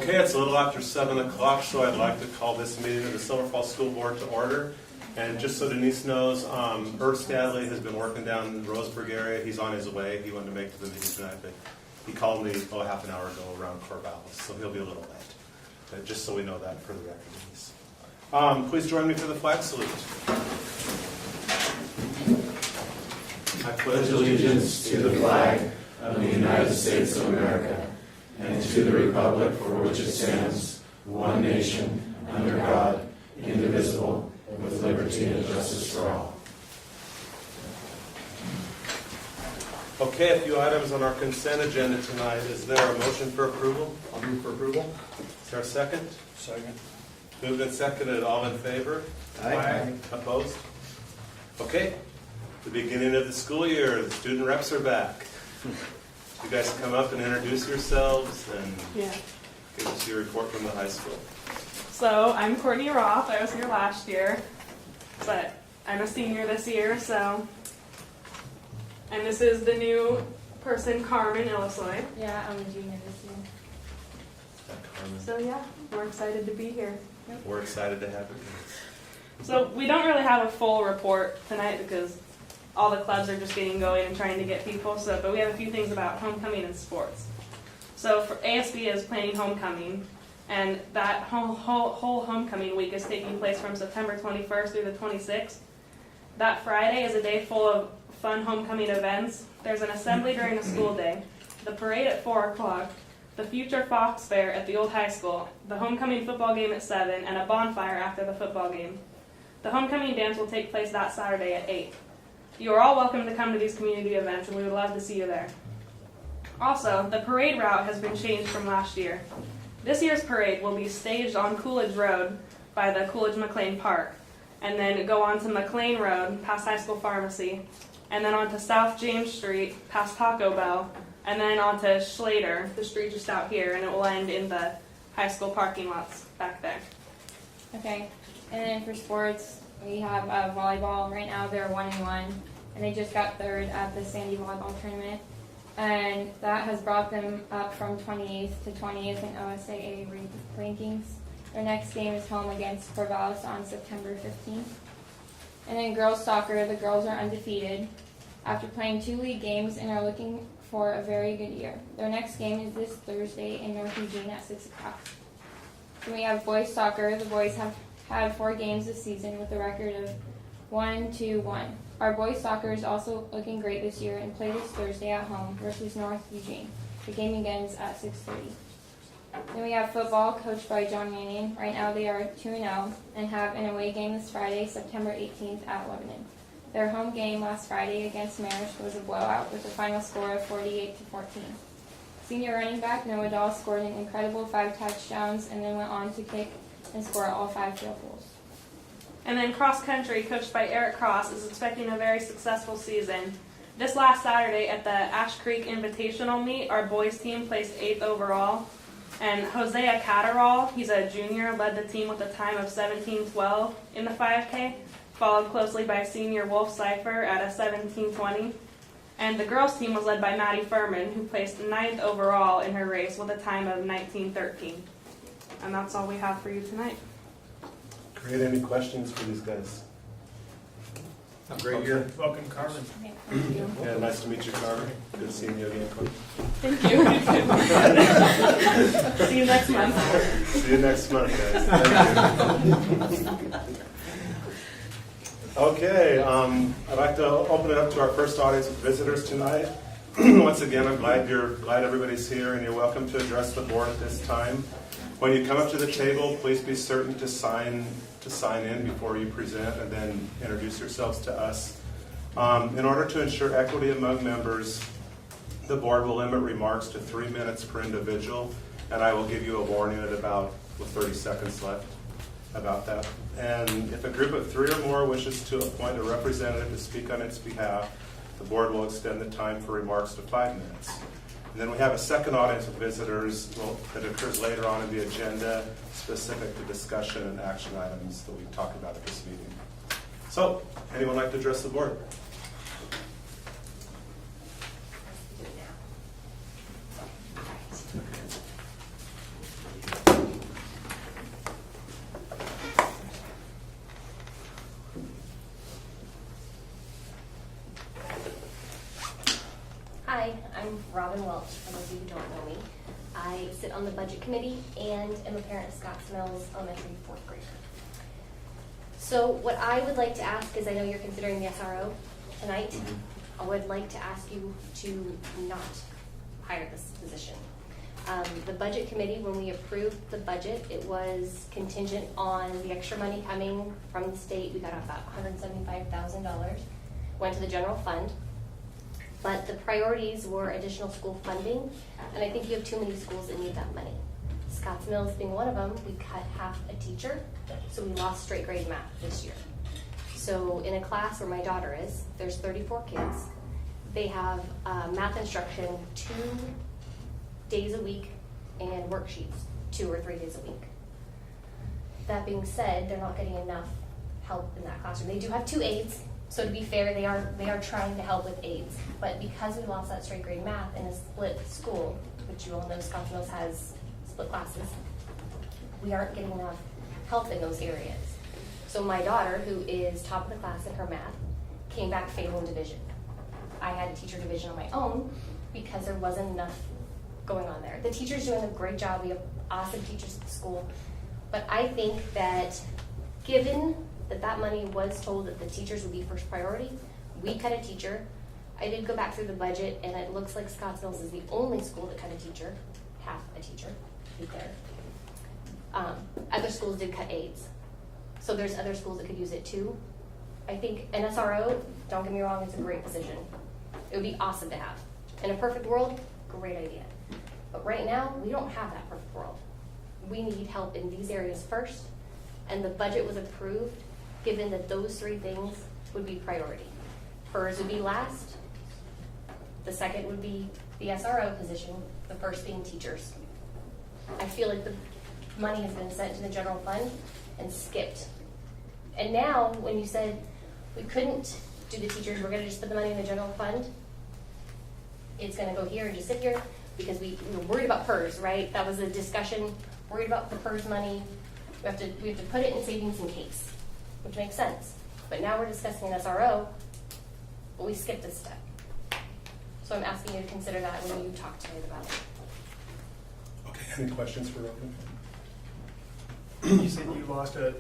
Okay, it's a little after 7 o'clock, so I'd like to call this meeting of the Silver Falls School Board to order. And just so Denise knows, Irv Stadley has been working down in the Roseburg area. He's on his way. He wanted to make it to the meeting tonight, but he called me half an hour ago around Corvallis, so he'll be a little late. But just so we know that for the record, Denise. Please join me for the flag salute. I pledge allegiance to the flag of the United States of America and to the republic for which it stands, one nation, under God, indivisible, with liberty and justice for all. Okay, a few items on our consent agenda tonight. Is there a motion for approval? I'll move for approval. Is there a second? Second. Moved and seconded. All in favor? Aye. Opposed? Okay. The beginning of the school year. The student reps are back. You guys come up and introduce yourselves and give us your report from the high school. So I'm Courtney Roth. I was here last year, but I'm a senior this year. And this is the new person, Carmen Illisoy. Yeah, I'm a junior this year. Is that Carmen? So yeah, we're excited to be here. We're excited to have you. So we don't really have a full report tonight because all the clubs are just getting going and trying to get people. But we have a few things about homecoming and sports. So for ASB is planning homecoming, and that whole homecoming week is taking place from September 21st through the 26th. That Friday is a day full of fun homecoming events. There's an assembly during the school day, the parade at 4 o'clock, the future Fox Fair at the old high school, the homecoming football game at 7, and a bonfire after the football game. The homecoming dance will take place that Saturday at 8. You are all welcome to come to these community events, and we would love to see you there. Also, the parade route has been changed from last year. This year's parade will be staged on Coolidge Road by the Coolidge-McLean Park, and then go on to McLean Road past High School Pharmacy, and then on to South James Street past Taco Bell, and then on to Schlater, the street just out here, and it will end in the high school parking lots back there. Okay, and then for sports, we have volleyball. Right now they're 1-1, and they just got third at the Sandy Volleyball Tournament, and that has brought them up from 28th to 20th in OSAA rankings. Their next game is home against Corvallis on September 15th. And then girls soccer, the girls are undefeated after playing 2 league games and are looking for a very good year. Their next game is this Thursday in North Eugene at 6 o'clock. Then we have boys soccer. The boys have had 4 games this season with a record of 1-2-1. Our boys soccer is also looking great this year and play this Thursday at home versus North Eugene. The game begins at 6:30. Then we have football, coached by John Manning. Right now they are 2-0 and have an away game this Friday, September 18th at Lebanon. Their home game last Friday against Marist was a blowout with a final score of 48-14. Senior running back Noah Dahl scored an incredible 5 touchdowns and then went on to kick and score all 5 field goals. And then cross country, coached by Eric Cross, is expecting a very successful season. This last Saturday at the Ash Creek Invitational Meet, our boys team placed 8th overall. And Hosea Catterall, he's a junior, led the team with a time of 17:12 in the 5K, followed closely by senior Wolf Cipher at a 17:20. And the girls team was led by Maddie Furman, who placed 9th overall in her race with a time of 19:13. And that's all we have for you tonight. Great. Any questions for these guys? Great year. Welcome, Carmen. Okay, thank you. Yeah, nice to meet you, Carmen. Good seeing you again, Courtney. Thank you. See you next month. See you next month, guys. Thank you. Okay, I'd like to open it up to our first audience of visitors tonight. Once again, I'm glad everybody's here, and you're welcome to address the board at this time. When you come up to the table, please be certain to sign in before you present, and then introduce yourselves to us. In order to ensure equity among members, the board will limit remarks to 3 minutes per individual, and I will give you a warning at about 30 seconds left about that. And if a group of 3 or more wishes to appoint a representative to speak on its behalf, the board will extend the time for remarks to 5 minutes. And then we have a second audience of visitors that occurs later on in the agenda, specific to discussion and action items that we talk about at this meeting. So, anyone like to address the board? I'm Robin Welch, for those of you who don't know me. I sit on the budget committee and am a parent of Scott Mills Elementary 4th grader. So what I would like to ask is, I know you're considering the SRO tonight. I would like to ask you to not hire this position. The budget committee, when we approved the budget, it was contingent on the extra money coming from the state. We got about $175,000, went to the general fund. But the priorities were additional school funding, and I think you have too many schools that need that money. Scotts Mills being one of them, we cut half a teacher, so we lost straight grade math this year. So in a class where my daughter is, there's 34 kids. They have math instruction 2 days a week and worksheets 2 or 3 days a week. That being said, they're not getting enough help in that classroom. They do have 2 aides, so to be fair, they are trying to help with aides. But because we lost that straight grade math in a split school, which you all know Scotts Mills has split classes, we aren't getting enough help in those areas. So my daughter, who is top of the class in her math, came back failing division. I had to teach her division on my own because there wasn't enough going on there. The teacher's doing a great job. We have awesome teachers at the school. But I think that given that money was told that the teachers would be first priority, we cut a teacher. I did go back through the budget, and it looks like Scotts Mills is the only school that cut a teacher, half a teacher, to be fair. Other schools did cut aides. So there's other schools that could use it too. I think an SRO, don't get me wrong, it's a great position. It would be awesome to have. In a perfect world, great idea. But right now, we don't have that perfect world. We need help in these areas first, and the budget was approved given that those 3 things would be priority. PERS would be last, the second would be the SRO position, the first being teachers. I feel like the money has been sent to the general fund and skipped. And now, when you said we couldn't do the teachers, we're going to just put the money in the general fund, it's going to go here and just sit here because we were worried about PERS, right? That was a discussion, worried about the PERS money. We have to put it in savings in case, which makes sense. But now we're discussing an SRO, but we skipped this step. So I'm asking you to consider that when you talk to me about it. Okay, any questions for Robin? You said you lost a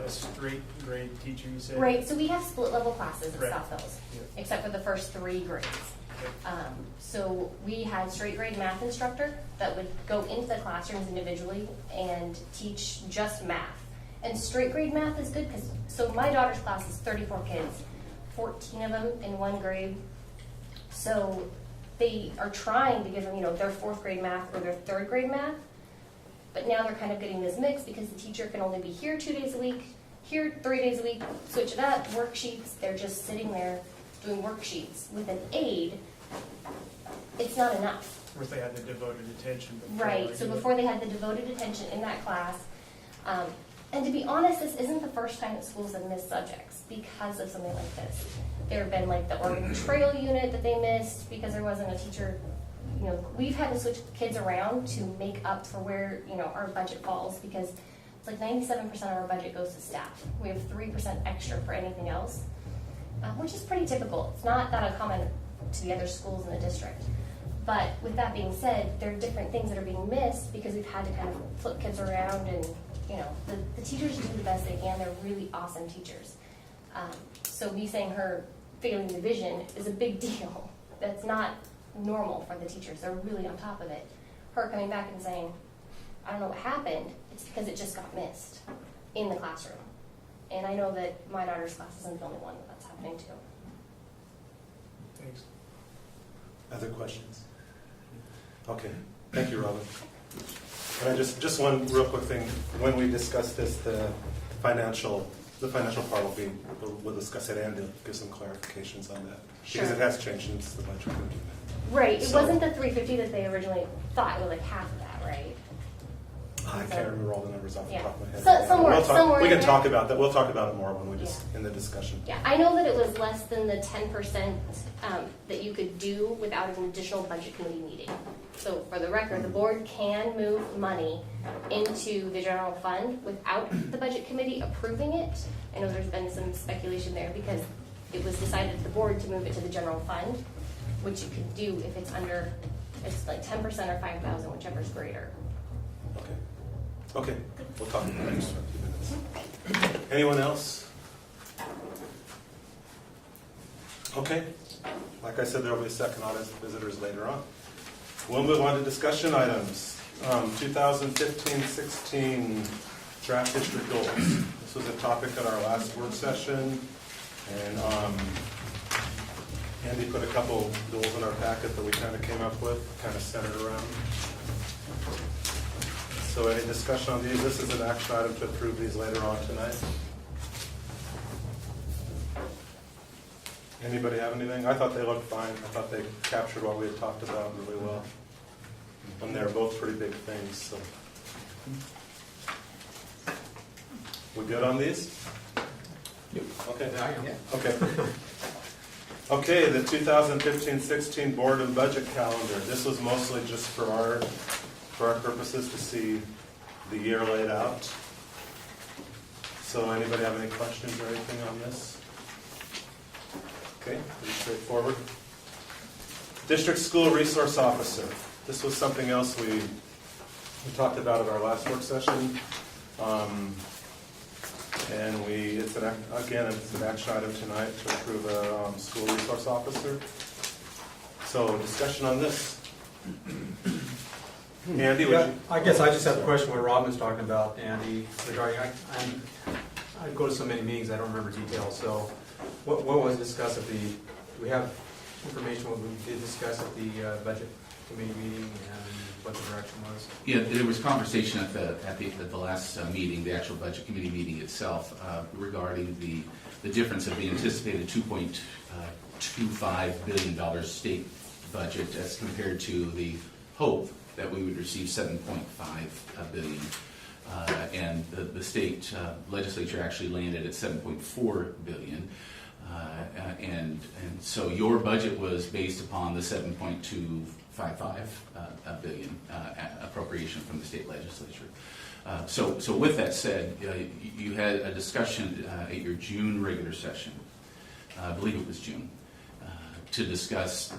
straight grade teacher, you said? Right, so we have split level classes at Right. South Hills, Yeah. except for the first 3 grades. So we had straight grade math instructor that would go into the classrooms individually and teach just math. And straight grade math is good because, so my daughter's class is 34 kids, 14 of them in 1 grade. So they are trying to give them, their 4th grade math or their 3rd grade math. But now they're kind of getting this mix because the teacher can only be here 2 days a week, here 3 days a week, switch it up, worksheets. They're just sitting there doing worksheets. With an aide, it's not enough. Of course, they had the devoted attention before. Right, so before they had the devoted attention in that class. And to be honest, this isn't the first time that schools have missed subjects because of something like this. There have been like the Oregon Trail unit that they missed because there wasn't a teacher. We've had to switch kids around to make up for where, our budget falls because it's like 97% of our budget goes to staff. We have 3% extra for anything else, which is pretty typical. It's not that uncommon to the other schools in the district. But with that being said, there are different things that are being missed because we've had to kind of flip kids around and, the teachers do the best they can. They're really awesome teachers. So me saying her failing division is a big deal. That's not normal for the teachers. They're really on top of it. Her coming back and saying, I don't know what happened, it's because it just got missed in the classroom. And I know that my daughter's class isn't the only one that's happening to. Thanks. Other questions? Okay, thank you, Robin. And I just one real quick thing. When we discuss this, the financial part we'll discuss it and give some clarifications on that. Sure. Because it has changed since the budget committee. Right, it So- wasn't the $350 that they originally thought. It was like half of that, right? I can't remember all the numbers off the Yeah. top of my head. So- somewhere we in can there. talk about that. We'll talk about it more when we just in the discussion. Yeah, I know that it was less than the 10% that you could do without an additional budget committee meeting. So for the record, the board can move money into the general fund without the budget committee approving it. I know there's been some speculation there because it was decided at the board to move it to the general fund. which you can do if it's under, it's like 10% or 5,000, whichever's greater. Okay. Okay, we'll talk about that in just a few minutes. Anyone else? Okay. Like I said, there will be second audit visitors later on. We'll move on to discussion items. 2015-16 draft district goals. This was a topic at our last work session, and Andy put a couple goals in our packet that we kind of came up with, kind of centered around. So any discussion on these? This is an action item to approve these later on tonight. Anybody have anything? I thought they looked fine. I thought they captured what we had talked about really well. And they're both pretty big things, so. We good on these? Yep. Okay. Yeah. Okay. Okay, the 2015-16 board and budget calendar. This was mostly just for our purposes to see the year laid out. So anybody have any questions or anything on this? Okay, pretty straightforward. District School Resource Officer. This was something else we talked about at our last work session. And it's an action item tonight to approve a school resource officer. So discussion on this. Andy, would you? I guess I just have a question what Robin was talking about, Andy, regarding, I go to so many meetings, I don't remember details, so what was discussed at the, do we have information what we did discuss at the budget committee meeting and what the direction was? Yeah, there was conversation at the last meeting, the actual budget committee meeting itself, regarding the difference of the anticipated $2.25 billion state budget as compared to the hope that we would receive $7.5 billion. And the state legislature actually landed at $7.4 billion. And so your budget was based upon the $7.255 billion appropriation from the state legislature. So with that said, you had a discussion at your June regular session, I believe it was June, to discuss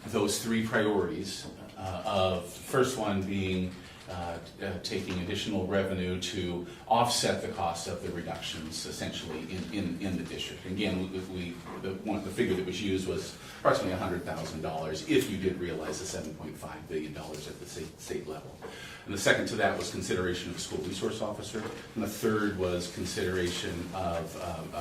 those three priorities. Of first one being taking additional revenue to offset the cost of the reductions, essentially in the district. Again, the figure that was used was approximately $100,000 if you did realize the $7.5 billion at the state level. And the second to that was consideration of a school resource officer. And the third was consideration of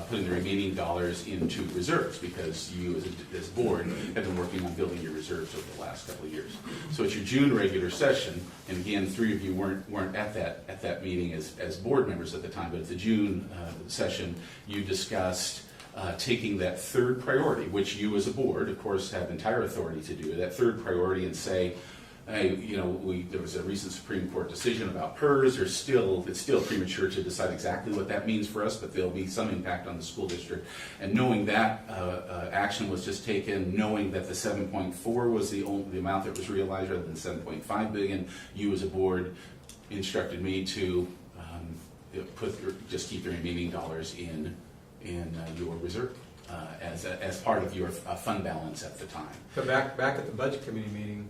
putting the remaining dollars into reserves, because you as board have been working on building your reserves over the last couple of years. So at your June regular session, and again, three of you weren't at that meeting as board members at the time, but at the June session, you discussed taking that third priority, which you as a board, of course, have entire authority to do, that third priority, and say, hey, there was a recent Supreme Court decision about PERS. It's still premature to decide exactly what that means for us, but there'll be some impact on the school district. And knowing that action was just taken, knowing that the 7.4 was the amount that was realized rather than 7.5 billion, you as a board instructed me to just keep the remaining dollars in your reserve as part of your fund balance at the time. But back at the budget committee meeting,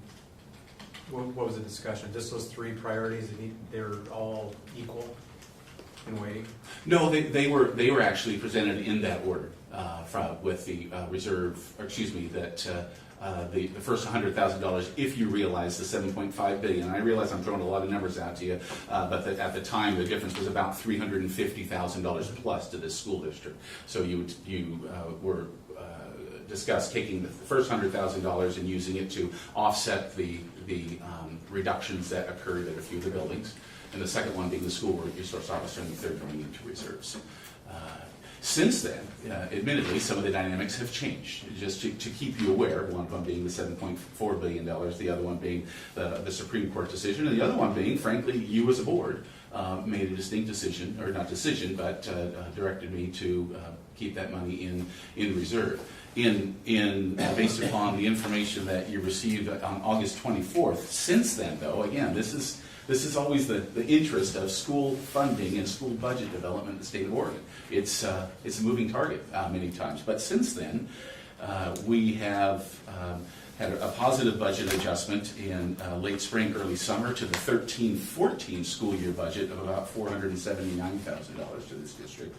what was the discussion? Just those three priorities, they were all equal in weighting? No, they were actually presented in that order with the reserve, or excuse me, that the first $100,000 if you realize the $7.5 billion. And I realize I'm throwing a lot of numbers out to you, but at the time the difference was about $350,000 plus to this school district. So you were discussed taking the first $100,000 and using it to offset the reductions that occurred at a few of the buildings, and the second one being the school resource officer, and the third going into reserves. Since then, admittedly, some of the dynamics have changed. Just to keep you aware, one of them being the $7.4 billion, the other one being the Supreme Court decision, and the other one being, frankly, you as a board made a distinct decision, or not decision, but directed me to keep that money in reserve. Based upon the information that you received on August 24th. Since then, though, again, this is always the interest of school funding and school budget development in the state of Oregon. It's a moving target many times. But since then, We have had a positive budget adjustment in late spring, early summer to the 13-14 school year budget of about $479,000 to this district.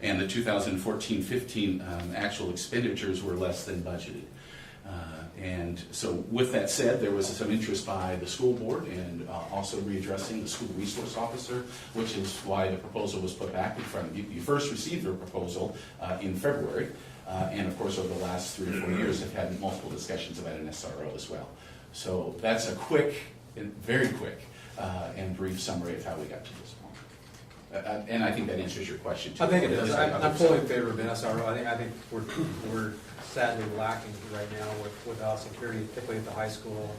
And the 2014-15 actual expenditures were less than budgeted. And so with that said, there was some interest by the school board and also readdressing the school resource officer, which is why the proposal was put back in front of you. You first received the proposal in February, and of course over the last 3 or 4 years have had multiple discussions about an SRO as well. So that's a quick, very quick and brief summary of how we got to this point. And I think that answers your question too. I think it does. I'm fully in favor of an SRO. I think we're sadly lacking right now without security, particularly at the high school.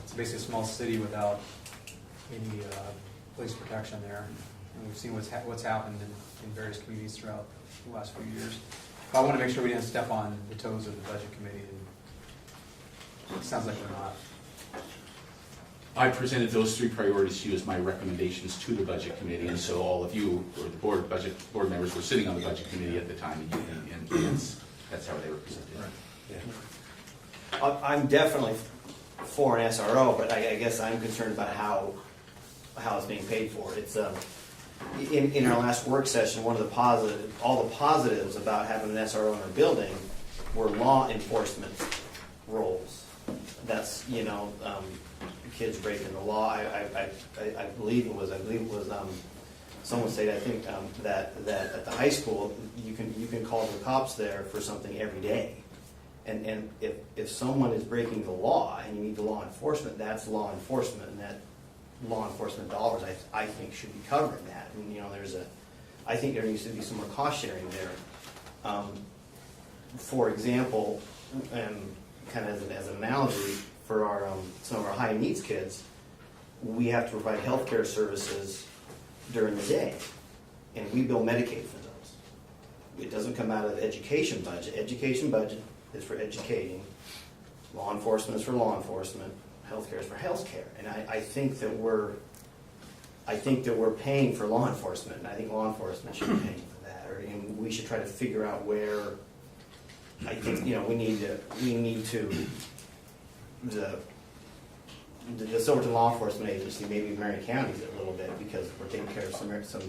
It's basically a small city without any police protection there. And we've seen what's happened in various communities throughout the last few years. But I want to make sure we didn't step on the toes of the budget committee. And it sounds like we're not. I presented those 3 priorities to you as my recommendations to the budget committee, and so all of you, or the board members, were sitting on the budget committee at the time, and that's how they were presented. Yeah. I'm definitely for an SRO, but I guess I'm concerned about how it's being paid for. It's in our last work session, all the positives about having an SRO in our building were law enforcement roles. That's kids breaking the law. I believe it was someone said, I think that at the high school you can call the cops there for something every day, and if someone is breaking the law and you need the law enforcement, that's law enforcement, and that law enforcement dollars I think should be covering that. And I think there needs to be some more cost sharing there. For example, and kind of as an analogy, for some of our high needs kids, we have to provide health care services during the day, and we bill Medicaid for those. It doesn't come out of the education budget. Education budget is for educating, law enforcement is for law enforcement, health care is for health care. And I think that we're paying for law enforcement, and I think law enforcement should be paying for that. And we should try to figure out where. I think we need to. The Silverton Law Enforcement Agency, maybe Marion County's a little bit, because we're taking care of some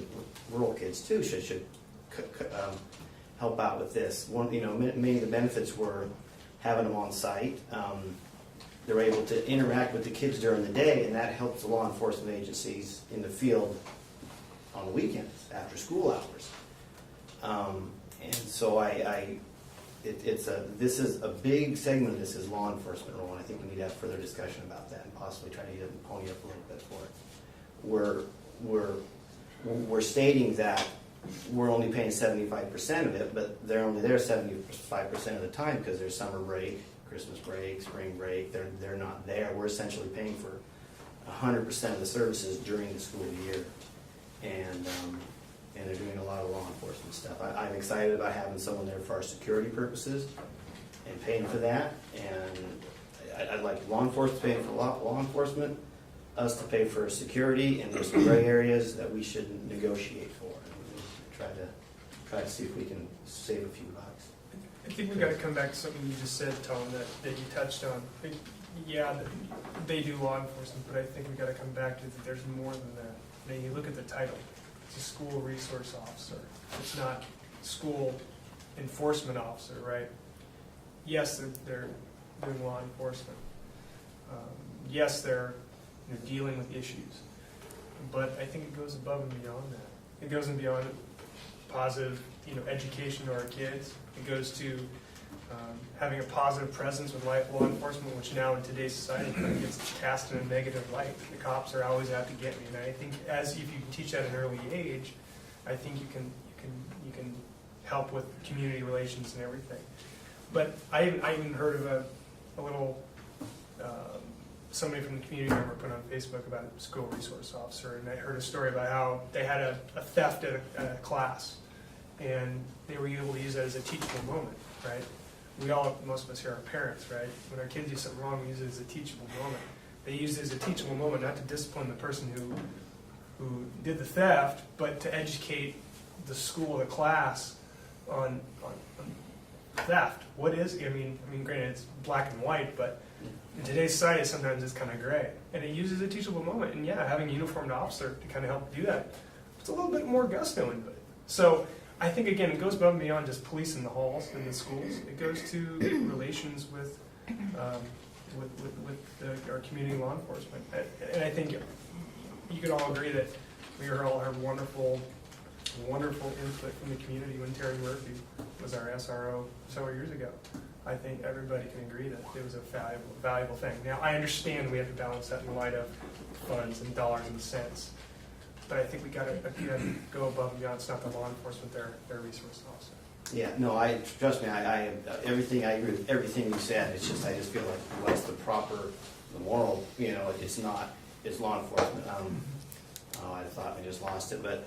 rural kids too, should help out with this. Many of the benefits were having them on site. They're able to interact with the kids during the day, and that helps the law enforcement agencies in the field on the weekends after school hours. And so this is a big segment of this is law enforcement role, and I think we need to have further discussion about that and possibly try to pony up a little bit for it. We're stating that we're only paying 75% of it, but they're only there 75% of the time because there's summer break, Christmas break, spring break. They're not there. We're essentially paying for 100% of the services during the school year, and they're doing a lot of law enforcement stuff. I'm excited about having someone there for our security purposes and paying for that. And I'd like law enforcement paying for law enforcement, us to pay for security, and there's some gray areas that we should negotiate for. And try to see if we can save a few bucks. I think we've got to come back to something you just said, Tom, that you touched on. Yeah, they do law enforcement, but I think we've got to come back to that there's more than that. Now, you look at the title. It's a school resource officer. It's not school enforcement officer, right? Yes, they're doing law enforcement. Yes, they're dealing with issues. But I think it goes above and beyond that. It goes and beyond positive, education to our kids. It goes to having a positive presence with law enforcement, which now in today's society kind of gets cast in a negative light. The cops are always out to get me, and I think if you teach at an early age, I think you can help with community relations and everything. But I even heard of a little somebody from the community member put on Facebook about a school resource officer, and I heard a story about how they had a theft at a class, and they were able to use that as a teachable moment, right? Most of us here are parents, right? When our kids do something wrong, we use it as a teachable moment. They use it as a teachable moment not to discipline the person who did the theft, but to educate the school, the class, on theft. What is, I mean, granted, it's black and white, but in today's society, sometimes it's kind of gray. And it uses a teachable moment. And yeah, having a uniformed officer to kind of help do that, it's a little bit more gusto into it. So I think, again, it goes above and beyond just police in the halls and the schools. It goes to relations with our community law enforcement. And I think you could all agree that we all have wonderful input from the community when Terry Murphy was our SRO several years ago. I think everybody can agree that it was a valuable thing. Now, I understand we have to balance that in light of funds and dollars and cents, but I think we got to go above and beyond. It's not the law enforcement; their resource also. Yeah, no, trust me. I everything. I agree with everything you said. It's just I just feel like what's the moral. It's not. It's law enforcement. I thought I just lost it, but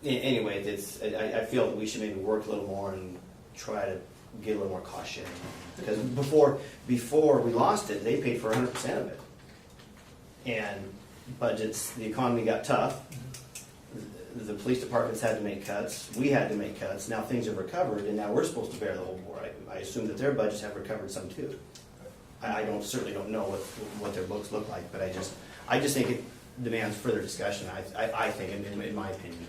anyway. I feel that we should maybe work a little more and try to get a little more cost sharing. Because before we lost it, they paid for 100% of it, and budgets. The economy got tough. The police departments had to make cuts. We had to make cuts. Now things have recovered, and now we're supposed to bear the whole war. I assume that their budgets have recovered some too. I certainly don't know what their books look like, but I just think it demands further discussion. I think, in my opinion.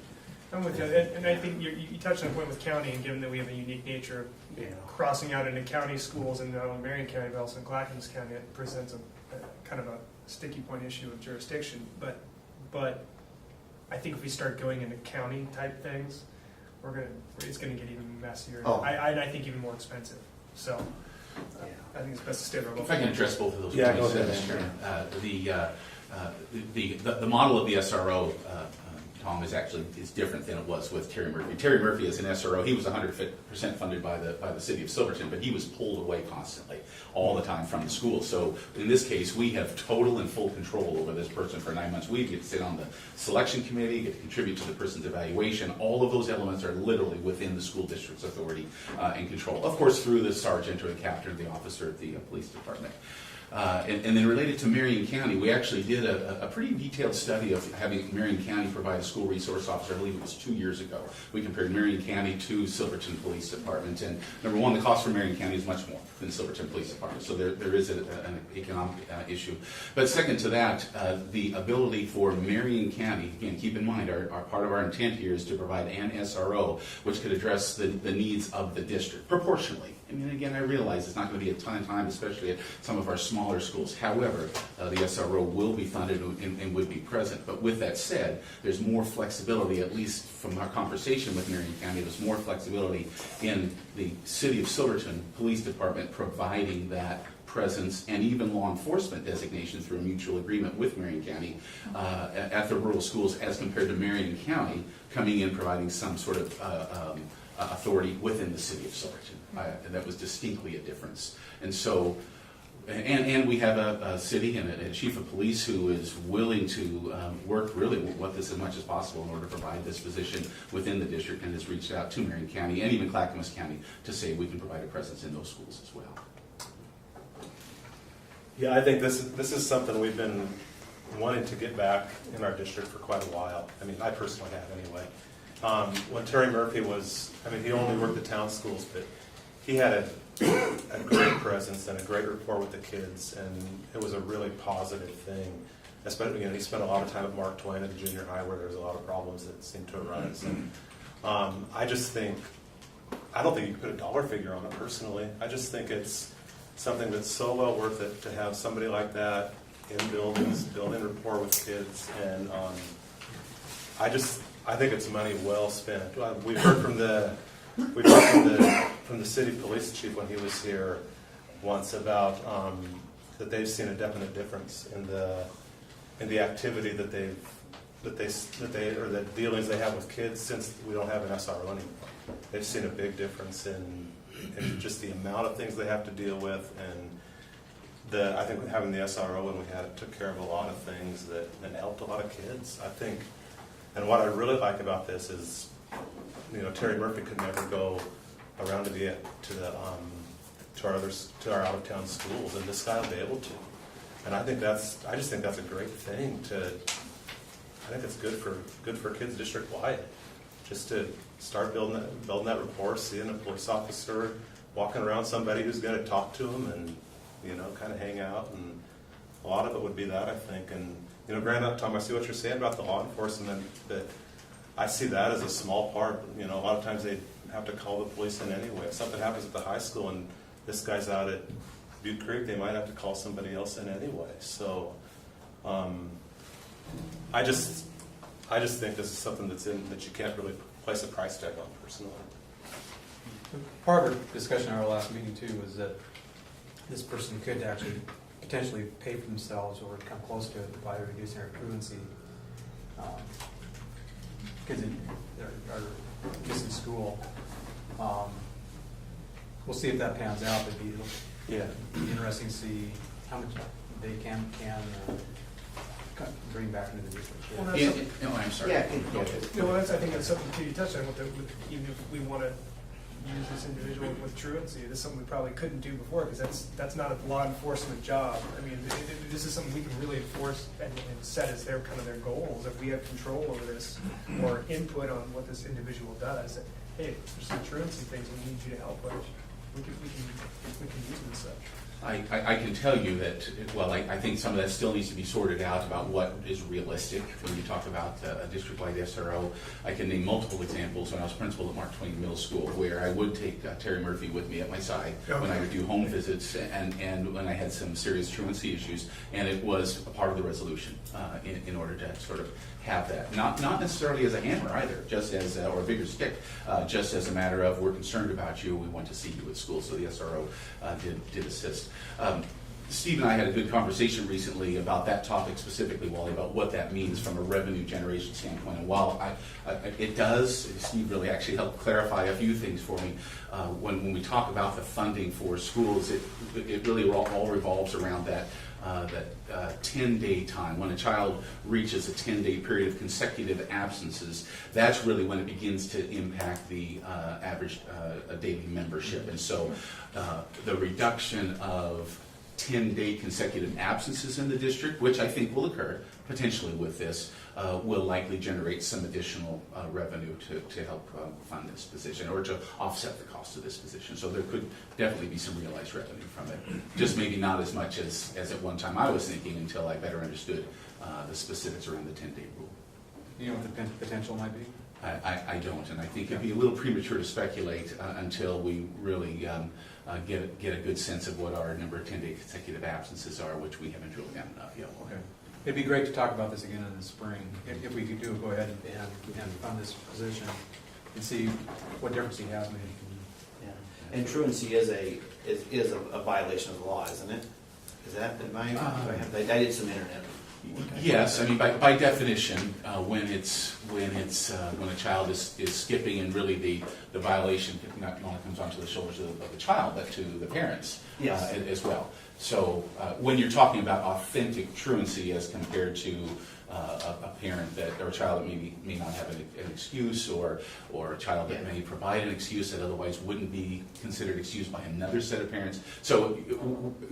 I'm with you, and I think you touched on a point with county, and given that we have a unique nature of crossing out into county schools, and not only Marion County, but also in Clackamas County, it presents a kind of a sticky point issue of jurisdiction. But I think if we start going into county type things, it's gonna get even messier. Oh. I think even more expensive. So I think it's best to stay there. If I can address both of those Yeah, points, go ahead. Mr. Chairman. The model of the SRO, Tom, is different than it was with Terry Murphy. Terry Murphy as an SRO, he was 100% funded by the city of Silverton, but he was pulled away constantly, all the time from the school. So in this case, we have total and full control over this person for 9 months. We get to sit on the selection committee, get to contribute to the person's evaluation. All of those elements are literally within the school district's authority and control. Of course, through the sergeant or the captain or the officer at the police department. And then related to Marion County, we actually did a pretty detailed study of having Marion County provide a school resource officer. I believe it was 2 years ago. We compared Marion County to Silverton Police Department. And number one, the cost for Marion County is much more than Silverton Police Department. So there is an economic issue. But second to that, the ability for Marion County, again, keep in mind, our part of our intent here is to provide an SRO which could address the needs of the district proportionally. I mean, again, I realize it's not going to be a ton of time, especially at some of our smaller schools. However, the SRO will be funded and would be present. But with that said, there's more flexibility, at least from our conversation with Marion County, there's more flexibility in the City of Silverton Police Department providing that presence and even law enforcement designation through a mutual agreement with Marion County at the rural schools as compared to Marion County coming in providing some sort of authority within the City of Silverton. That was distinctly a difference. And so, and we have a city and a chief of police who is willing to work really with this as much as possible in order to provide this position within the district, and has reached out to Marion County and even Clackamas County to say we can provide a presence in those schools as well. Yeah, I think this is something we've been wanting to get back in our district for quite a while. I mean, I personally have anyway. When Terry Murphy he only worked the town schools, but he had a great presence and a great rapport with the kids, and it was a really positive thing. Especially, he spent a lot of time at Mark Twain at the junior high where there's a lot of problems that seem to arise. And I don't think you can put a dollar figure on it personally. I just think it's something that's so well worth it to have somebody like that in buildings, building rapport with kids, and I think it's money well spent. We've heard from the city police chief when he was here once about that they've seen a definite difference in the activity that the dealings they have with kids since we don't have an SRO anymore. They've seen a big difference in just the amount of things they have to deal with, and I think having the SRO when we had it took care of a lot of things that helped a lot of kids, I think. And what I really like about this is, Terry Murphy could never go around to our out of town schools, and this guy will be able to. And I just think that's a great thing. I think it's good for kids district wide. just to start building that rapport, seeing a police officer walking around somebody who's going to talk to them and, kind of hang out. And a lot of it would be that, I think. And, Grant, Tom, I see what you're saying about the law enforcement, but I see that as a small part. A lot of times they have to call the police in anyway. If something happens at the high school and this guy's out at Butte Creek, they might have to call somebody else in anyway. So I just think this is something that you can't really place a price tag on personally. Part of our discussion at our last meeting too was that this person could actually potentially pay for themselves or come close to it by reducing their truancy. Kids are missing school. We'll see if that pans out. It'd be interesting to see how much they can bring back into the district. Well, Yeah. that's something- No, I'm sorry. Yeah, Go ahead. No, I think that's something too you touched on, even if we want to use this individual with truancy, this is something we probably couldn't do before, because that's not a law enforcement job. I mean, this is something we can really enforce and set as their goals. If we have control over this or input on what this individual does, hey, there's some truancy things we need you to help with. We can use them as such. I can tell you that, I think some of that still needs to be sorted out about what is realistic when you talk about a district-wide SRO. I can name multiple examples when I was principal at Mark Twain Middle School, where I would take Terry Murphy with me at my side when I would do home visits and when I had some serious truancy issues, and it was a part of the resolution in order to sort of have that. Not necessarily as a hammer either, just as or a bigger stick, just as a matter of we're concerned about you, we want to see you at school. So the SRO did assist. Steve and I had a good conversation recently about that topic specifically, Wally, about what that means from a revenue generation standpoint. And while it does, Steve really actually helped clarify a few things for me. When we talk about the funding for schools, it really all revolves around that 10-day time. When a child reaches a 10-day period of consecutive absences, that's really when it begins to impact the average daily membership. And so the reduction of 10-day consecutive absences in the district, which I think will occur potentially with this, will likely generate some additional revenue to help fund this position or to offset the cost of this position. So there could definitely be some realized revenue from it. Just maybe not as much as at one time I was thinking until I better understood the specifics around the 10-day rule. You know what the potential might be? I don't, and I think it'd be a little premature to speculate until we really get a good sense of what our number of 10-day consecutive absences are, which we haven't drilled down enough yet. Okay. It'd be great to talk about this again in the spring, if we could go ahead and fund this position and see what difference he has made. Yeah. And truancy is a violation of the law, isn't it? Is that, I did some internet. Yes, I mean by definition, when a child is skipping, and really the violation not only comes onto the shoulders of the child but to the parents as well. So when you're talking about authentic truancy as compared to a parent or a child that may not have an excuse, or a child that may provide an excuse that otherwise wouldn't be considered excused by another set of parents. So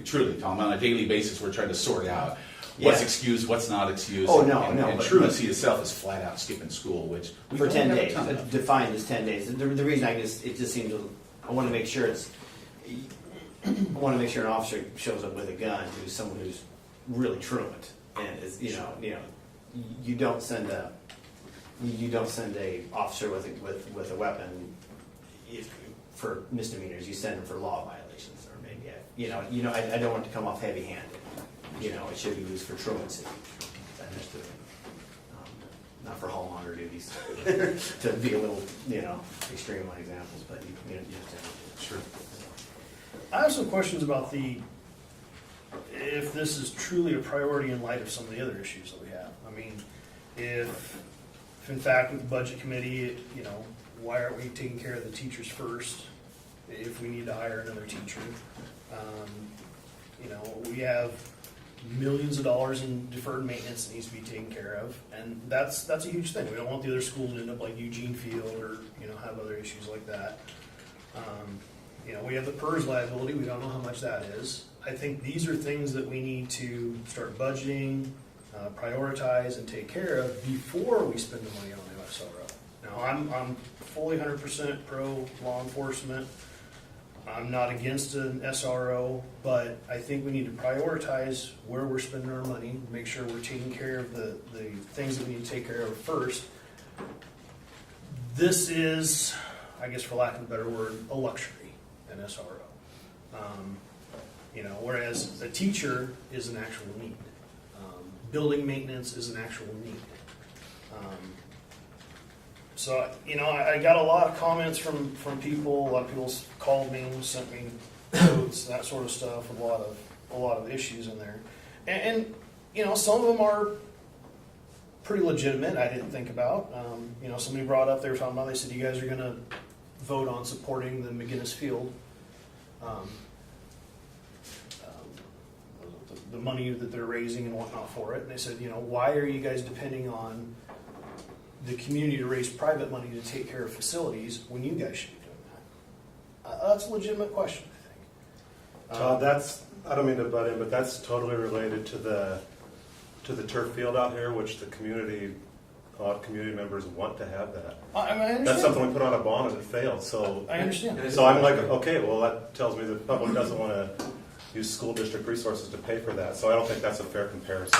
truly, Tom, on a daily basis, we're trying to sort out what's excused, what's not excused. And truancy itself is flat out skipping school, which we for 10 days, of. defined as 10 days. The reason it just seems, I want to make sure an officer shows up with a gun who's someone who's really truant, and is you don't send a officer with a weapon for misdemeanors. You send them for law violations, or maybe I don't want it to come off heavy-handed. It should be used for truancy. Understood. Not for hallmonger duties. To be a little, extreme on examples, but you understand. Sure. I have some questions about if this is truly a priority in light of some of the other issues that we have. I mean, if in fact with the budget committee, why aren't we taking care of the teachers first? If we need to hire another teacher, we have millions of dollars in deferred maintenance that needs to be taken care of, and that's a huge thing. We don't want the other schools to end up like Eugene Field or have other issues like that. We have the PERS liability. We don't know how much that is. I think these are things that we need to start budgeting, prioritize, and take care of before we spend the money on the SRO. Now, I'm fully 100% pro law enforcement. I'm not against an SRO, but I think we need to prioritize where we're spending our money, make sure we're taking care of the things that we need to take care of first. This is, I guess for lack of a better word, a luxury, an SRO. You know, whereas a teacher is an actual need. Building maintenance is an actual need. So, you know, I got a lot of comments from people. A lot of people called me, sent me notes, that sort of stuff. A lot of issues in there, and you know, some of them are pretty legitimate. I didn't think about. You know, somebody brought up, they were talking about. They said, "You guys are going to vote on supporting the McGinnis Field." The money that they're raising and whatnot for it. And they said, you know, why are you guys depending on the community to raise private money to take care of facilities when you guys should be doing that? That's a legitimate question, I think. Todd, I don't mean to butt in, but that's totally related to the turf field out here, which the community, a lot of community members want to have that. I understand. That's something we put on a bond and it failed, so. I understand. So I'm like, okay, well, that tells me the public doesn't want to use school district resources to pay for that, so I don't think that's a fair comparison.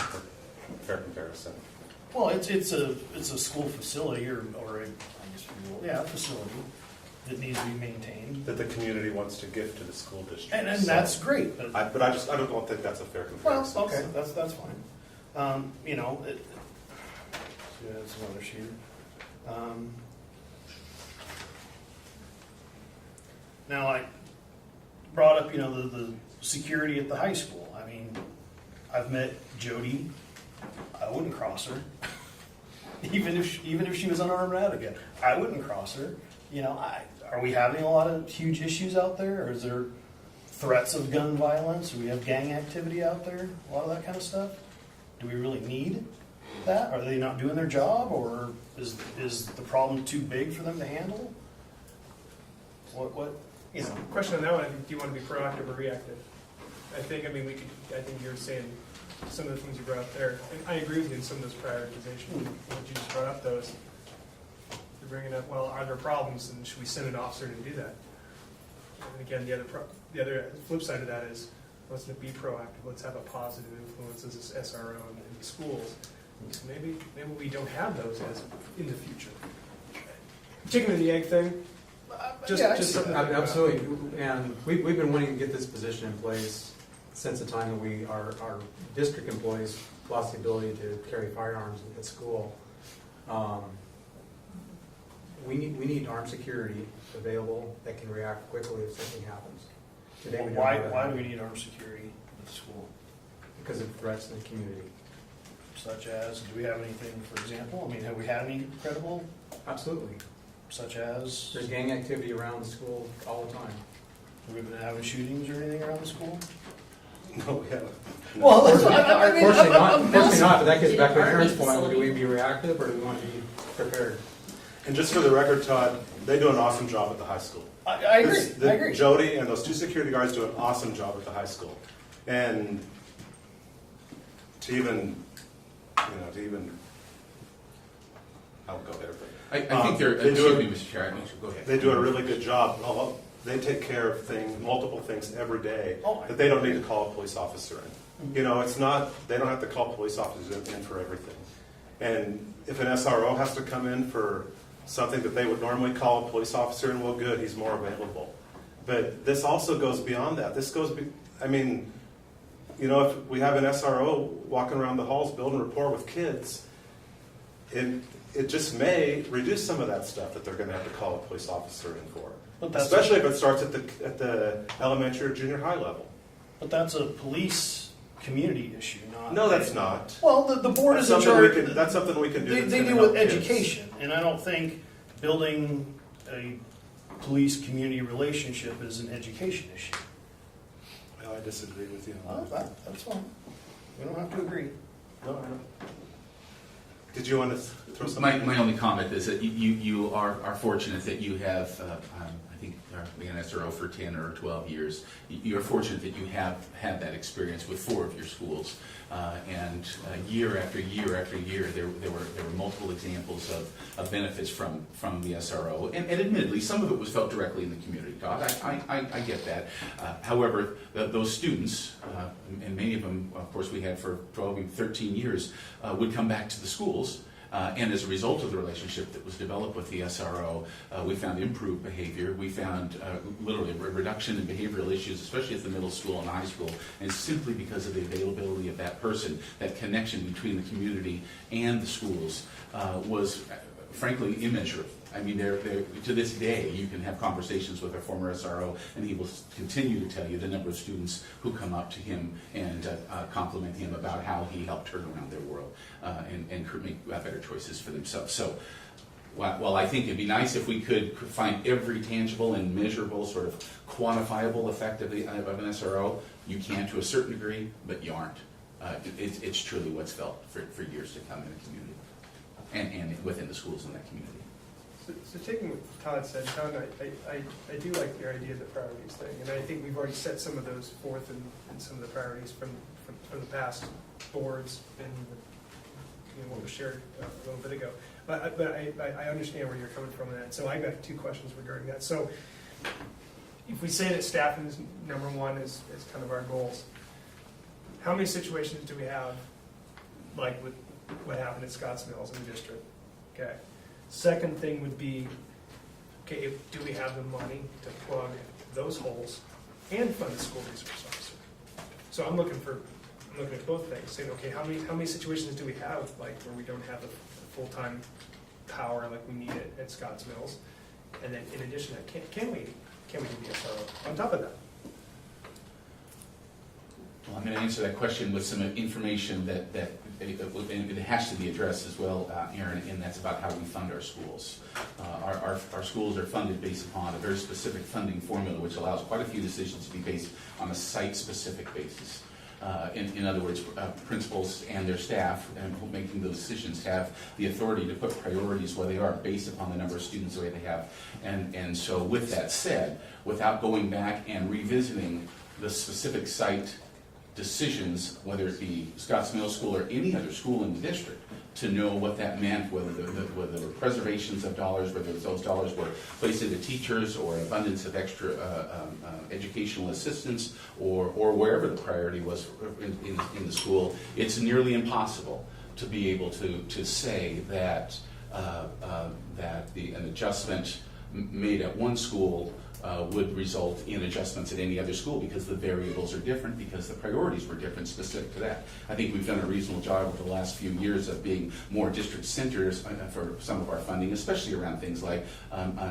Well, it's a school facility or I guess we will, a facility that needs to be maintained. That the community wants to give to the school district. And So- that's great. But I don't think that's a fair well, comparison. okay, that's fine. You know, it's another sheet. Now, I brought up, you know, the security at the high school. I mean, I've met Jody. I wouldn't cross her, even if she was unarmed and out again. I wouldn't cross her. You know, are we having a lot of huge issues out there, or is there threats of gun violence? Do we have gang activity out there? A lot of that kind of stuff. Do we really need that? Are they not doing their job, or is the problem too big for them to handle? What you know? Question on that one, I think, do you want to be proactive or reactive? I think you're saying some of the things you brought up there, and I agree with you in some of those prioritization. What you just brought up, though, is you're bringing up, well, are there problems, and should we send an officer to do that? And again, the other flip side of that is, let's be proactive. Let's have a positive influence as this SRO in the schools. So maybe we don't have those as in the future. Chicken and the egg thing. Just something to think about. Absolutely, and we've been wanting to get this position in place since the time that our district employees lost the ability to carry firearms at school. We need armed security available that can react quickly if something happens. Today we don't have that. Why do we need armed security at the school? Because of threats in the community. Such as, do we have anything, for example? I mean, have we had any credible, Absolutely. such as, There's gang activity around the school all the time. have we been having shootings or anything around the school? No, we haven't. Well, that's what I mean. Unfortunately not, but that gets back to Aaron's point. Do we be reactive or do we want to be prepared? And just for the record, Todd, they do an awesome job at the high school. I agree. Jody and those two security guards do an awesome job at the high school. And to even, I'll go there. I think they're, They do excuse a- me, Mr. Chair, go ahead. They do a really good job. They take care of multiple things every day Oh, that they don't need to call a police officer in. You know, it's not, they don't have to call police officers in for everything. And if an SRO has to come in for something that they would normally call a police officer in, well, good, he's more available. But this also goes beyond that. If we have an SRO walking around the halls building rapport with kids, it just may reduce some of that stuff that they're going to have to call a police officer in for. Especially if it starts at the elementary or junior high level. But that's a police community issue, not. No, that's not. Well, the board That's is in something charge. that's something we can do. They that's gonna deal with help kids. education, and I don't think building a police-community relationship is an education issue. Well, I disagree with you. Well, that's fine. We don't have to agree. No, I don't. Did you want to throw something? My only comment is that you are fortunate that you have, I think think being an SRO for 10 or 12 years, you're fortunate that you have had that experience with 4 of your schools. And year after year after year, there were multiple examples of benefits from the SRO. And admittedly, some of it was felt directly in the community, Todd. I get that. However, those students, and many of them, of course, we had for 12, even 13 years, would come back to the schools. And as a result of the relationship that was developed with the SRO, we found improved behavior. We found literally a reduction in behavioral issues, especially at the middle school and high school, and simply because of the availability of that person, that connection between the community and the schools was frankly immeasurable. I mean, to this day, you can have conversations with our former SRO, and he will continue to tell you the number of students who come up to him and compliment him about how he helped turn around their world and make better choices for themselves. So, while I think it'd be nice if we could find every tangible and measurable, sort of quantifiable effect of an SRO, you can to a certain degree, but you aren't. It's truly what's felt for years to come in the community and within the schools in that community. So taking what Todd said, Todd, I do like your idea of the priorities thing, and I think we've already set some of those forth in some of the priorities from the past boards and what was shared a little bit ago. But I understand where you're coming from in that. So I've got 2 questions regarding that. So if we say that staffing is number 1 is kind of our goals, how many situations do we have, like with what happened at Scotts Mills in the district? Okay. Second thing would be, okay, do we have the money to plug those holes and fund the school resource officer? So I'm looking at both things, saying, okay, how many situations do we have, like where we don't have the full-time power like we need it at Scotts Mills? And then in addition to that, can we do the SRO on top of that? Well, I'm going to answer that question with some information that it has to be addressed as well, Aaron, and that's about how we fund our schools. Our schools are funded based upon a very specific funding formula, which allows quite a few decisions to be based on a site-specific basis. In other words, principals and their staff making those decisions have the authority to put priorities where they are based upon the number of students that they have. And so with that said, without going back and revisiting the specific site decisions, whether it be Scotts Mill School or any other school in the district, to know what that meant, whether there were preservations of dollars, whether those dollars were placed into teachers or an abundance of extra educational assistance, or wherever the priority was in the school. It's nearly impossible to be able to say that an adjustment made at one school would result in adjustments at any other school, because the variables are different, because the priorities were different specific to that. I think we've done a reasonable job over the last few years of being more district centers for some of our funding, especially around things like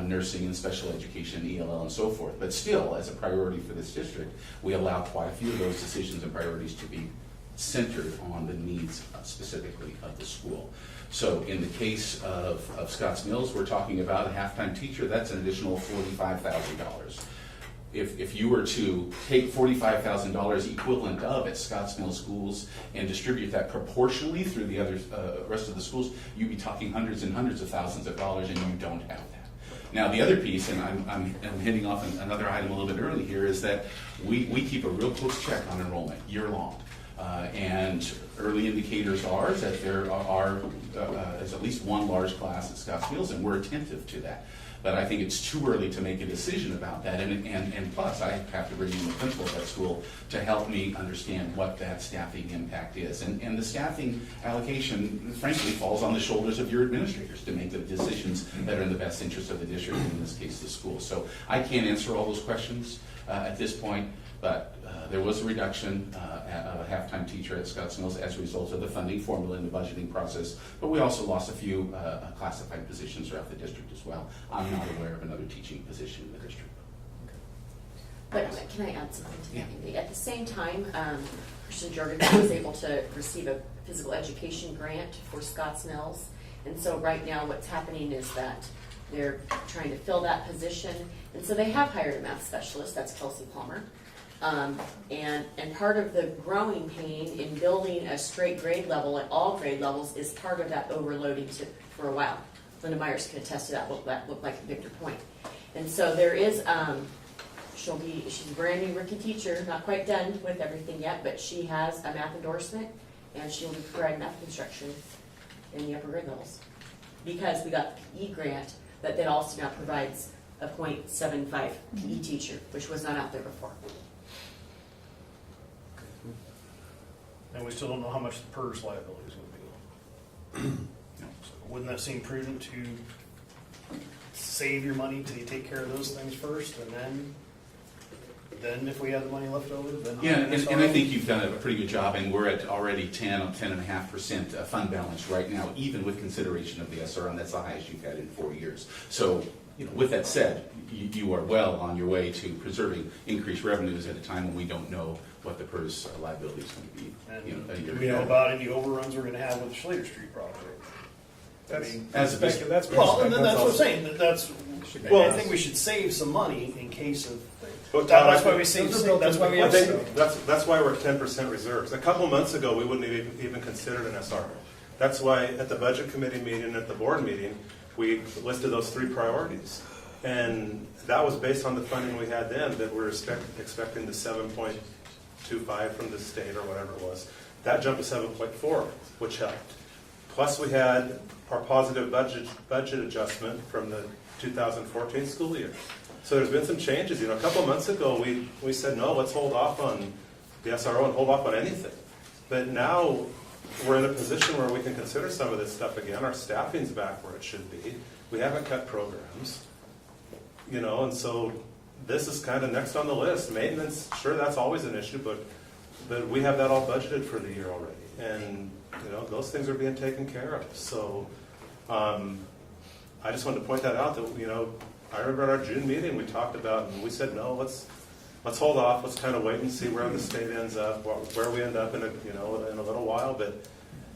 nursing and special education, ELL, and so forth. But still, as a priority for this district, we allow quite a few of those decisions and priorities to be centered on the needs specifically of the school. So in the case of Scotts Mills, we're talking about a half-time teacher. That's an additional $45,000. If you were to take $45,000 equivalent of at Scotts Mills schools and distribute that proportionally through the other rest of the schools, you'd be talking hundreds and hundreds of thousands of dollars, and you don't have that. Now, the other piece, and I'm hitting off another item a little bit early here, is that we keep a real close check on enrollment year long. And early indicators are that there is at least one large class at Scotts Mills, and we're attentive to that. But I think it's too early to make a decision about that. And plus, I have to bring in the principal of that school to help me understand what that staffing impact is. And the staffing allocation, frankly, falls on the shoulders of your administrators to make the decisions that are in the best interest of the district, and in this case, the school. So I can't answer all those questions at this point, but there was a reduction of a half-time teacher at Scotts Mills as a result of the funding formula and the budgeting process, but we also lost a few classified positions throughout the district as well. I'm not aware of another teaching position in the district. But can I add something to that, Andy? At the same time, Christian Jordan was able to receive a physical education grant for Scotts Mills, and so right now what's happening is that they're trying to fill that position, and so they have hired a math specialist. That's Kelsey Palmer. And part of the growing pain in building a straight grade level at all grade levels is part of that overloading for a while. Linda Myers can attest to that, what that looked like at Victor Point. And so there is, she's a brand new rookie teacher, not quite done with everything yet, but she has a math endorsement, and she will be providing math instruction in the upper grade levels. Because we got the PE grant that then also now provides a .75 PE teacher, which was not out there before. And we still don't know how much the PERS liability is gonna be. So wouldn't that seem prudent to save your money till you take care of those things first, and then if we have the money left over, then. Yeah, and I think you've done a pretty good job, and we're at already 10.5% fund balance right now, even with consideration of the SRO, and that's the highest you've had in 4 years. So, with that said, you are well on your way to preserving increased revenues at a time when we don't know what the PERS liability is going to be. And A year do we know ago. about any overruns we're gonna have with the Schlater Street project? That's That's Well, and then that's what I'm also- saying, that's, Well, I think we should save some money in case of things. But That's why we save, that's why we I have. think that's why we're at 10% reserves. A couple months ago, we wouldn't have even considered an SRO. That's why at the budget committee meeting, at the board meeting, we listed those 3 priorities. And that was based on the funding we had then, that we're expecting the 7.25 from the state or whatever it was. That jumped to 7.4, which helped. Plus we had our positive budget adjustment from the 2014 school year. So there's been some changes. A couple of months ago, we said, no, let's hold off on the SRO and hold off on anything. But now we're in a position where we can consider some of this stuff again. Our staffing's back where it should be. We haven't cut programs. And so this is kind of next on the list. Maintenance, sure, that's always an issue, but we have that all budgeted for the year already. And, those things are being taken care of. So I just wanted to point that out that, I remember at our June meeting, we talked about, and we said, no, let's hold off. Let's kind of wait and see where the state ends up, where we end up in a little while.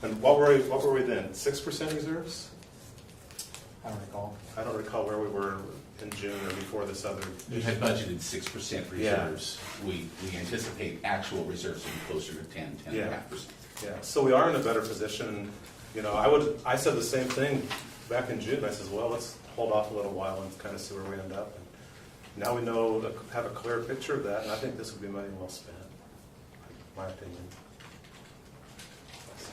And what were we then? 6% reserves? I don't recall. I don't recall where we were in June or before this other. We had budgeted 6% reserves. We anticipate actual reserves to be closer to 10.5%. Yeah, so we are in a better position. I said the same thing back in June. I said, well, let's hold off a little while and kind of see where we end up. And now we have a clear picture of that, and I think this would be money well spent, in my opinion. So,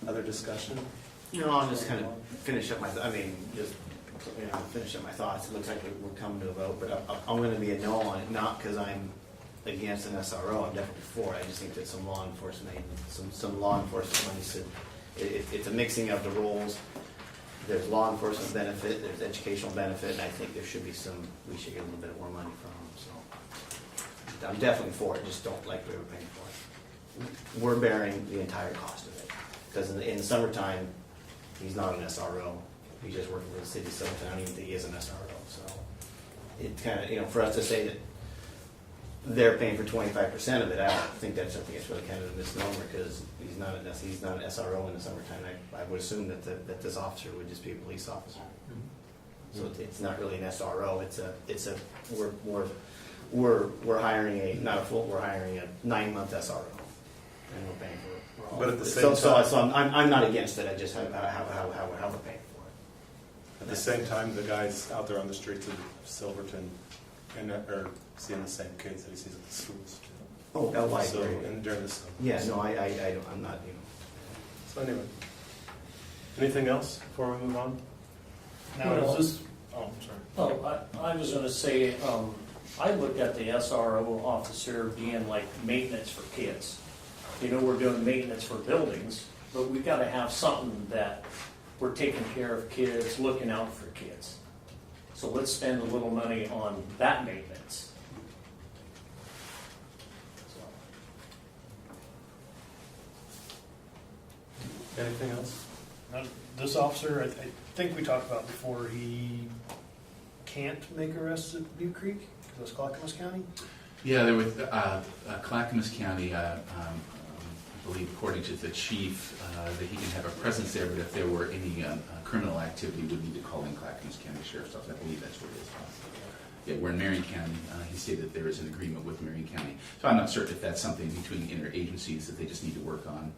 other discussion? I'll just kind of finish up finish up my thoughts. It looks like we're coming to a vote, but I'm going to be a no on it, not because I'm against an SRO. I'm definitely for it. I just think that some law enforcement money it's a mixing of the roles. There's law enforcement benefit, there's educational benefit, and I think we should get a little bit more money from them. So I'm definitely for it. Just don't like we were paying for it. We're bearing the entire cost of it because in the summertime, he's not an SRO. He's just working for the city, so I don't even think he is an SRO. So it kind of, for us to say that they're paying for 25% of it, I don't think that's something that's really kind of a misnomer because he's not an SRO in the summertime. I would assume that this officer would just be a police officer. So it's not really an SRO. We're hiring we're hiring a 9-month SRO, and we're paying for all. But at the same time, so I'm not against it. I just how we're paying for it. at the same time, the guys out there on the streets of Silverton are seeing the same kids that he sees at the schools. Oh, I So, agree. and during the summer. Yeah, no, I'm not. So anyway, anything else before we move on? Now, is this, I'm sorry. Oh, I was gonna say, I looked at the SRO officer being like maintenance for kids. We're doing maintenance for buildings, but we've gotta have something that we're taking care of kids, looking out for kids. So let's spend a little money on that maintenance. Anything else? Now, this officer, I think we talked about before, he can't make arrests at Butte Creek because it's Clackamas County? Yeah, there was Clackamas County, I believe, according to the chief, that he can have a presence there, but if there were any criminal activity, would need to call in Clackamas County Sheriff's Office. I believe that's what it is. Yeah, we're in Marion County. He stated that there is an agreement with Marion County. So I'm not certain if that's something between interagencies that they just need to work on.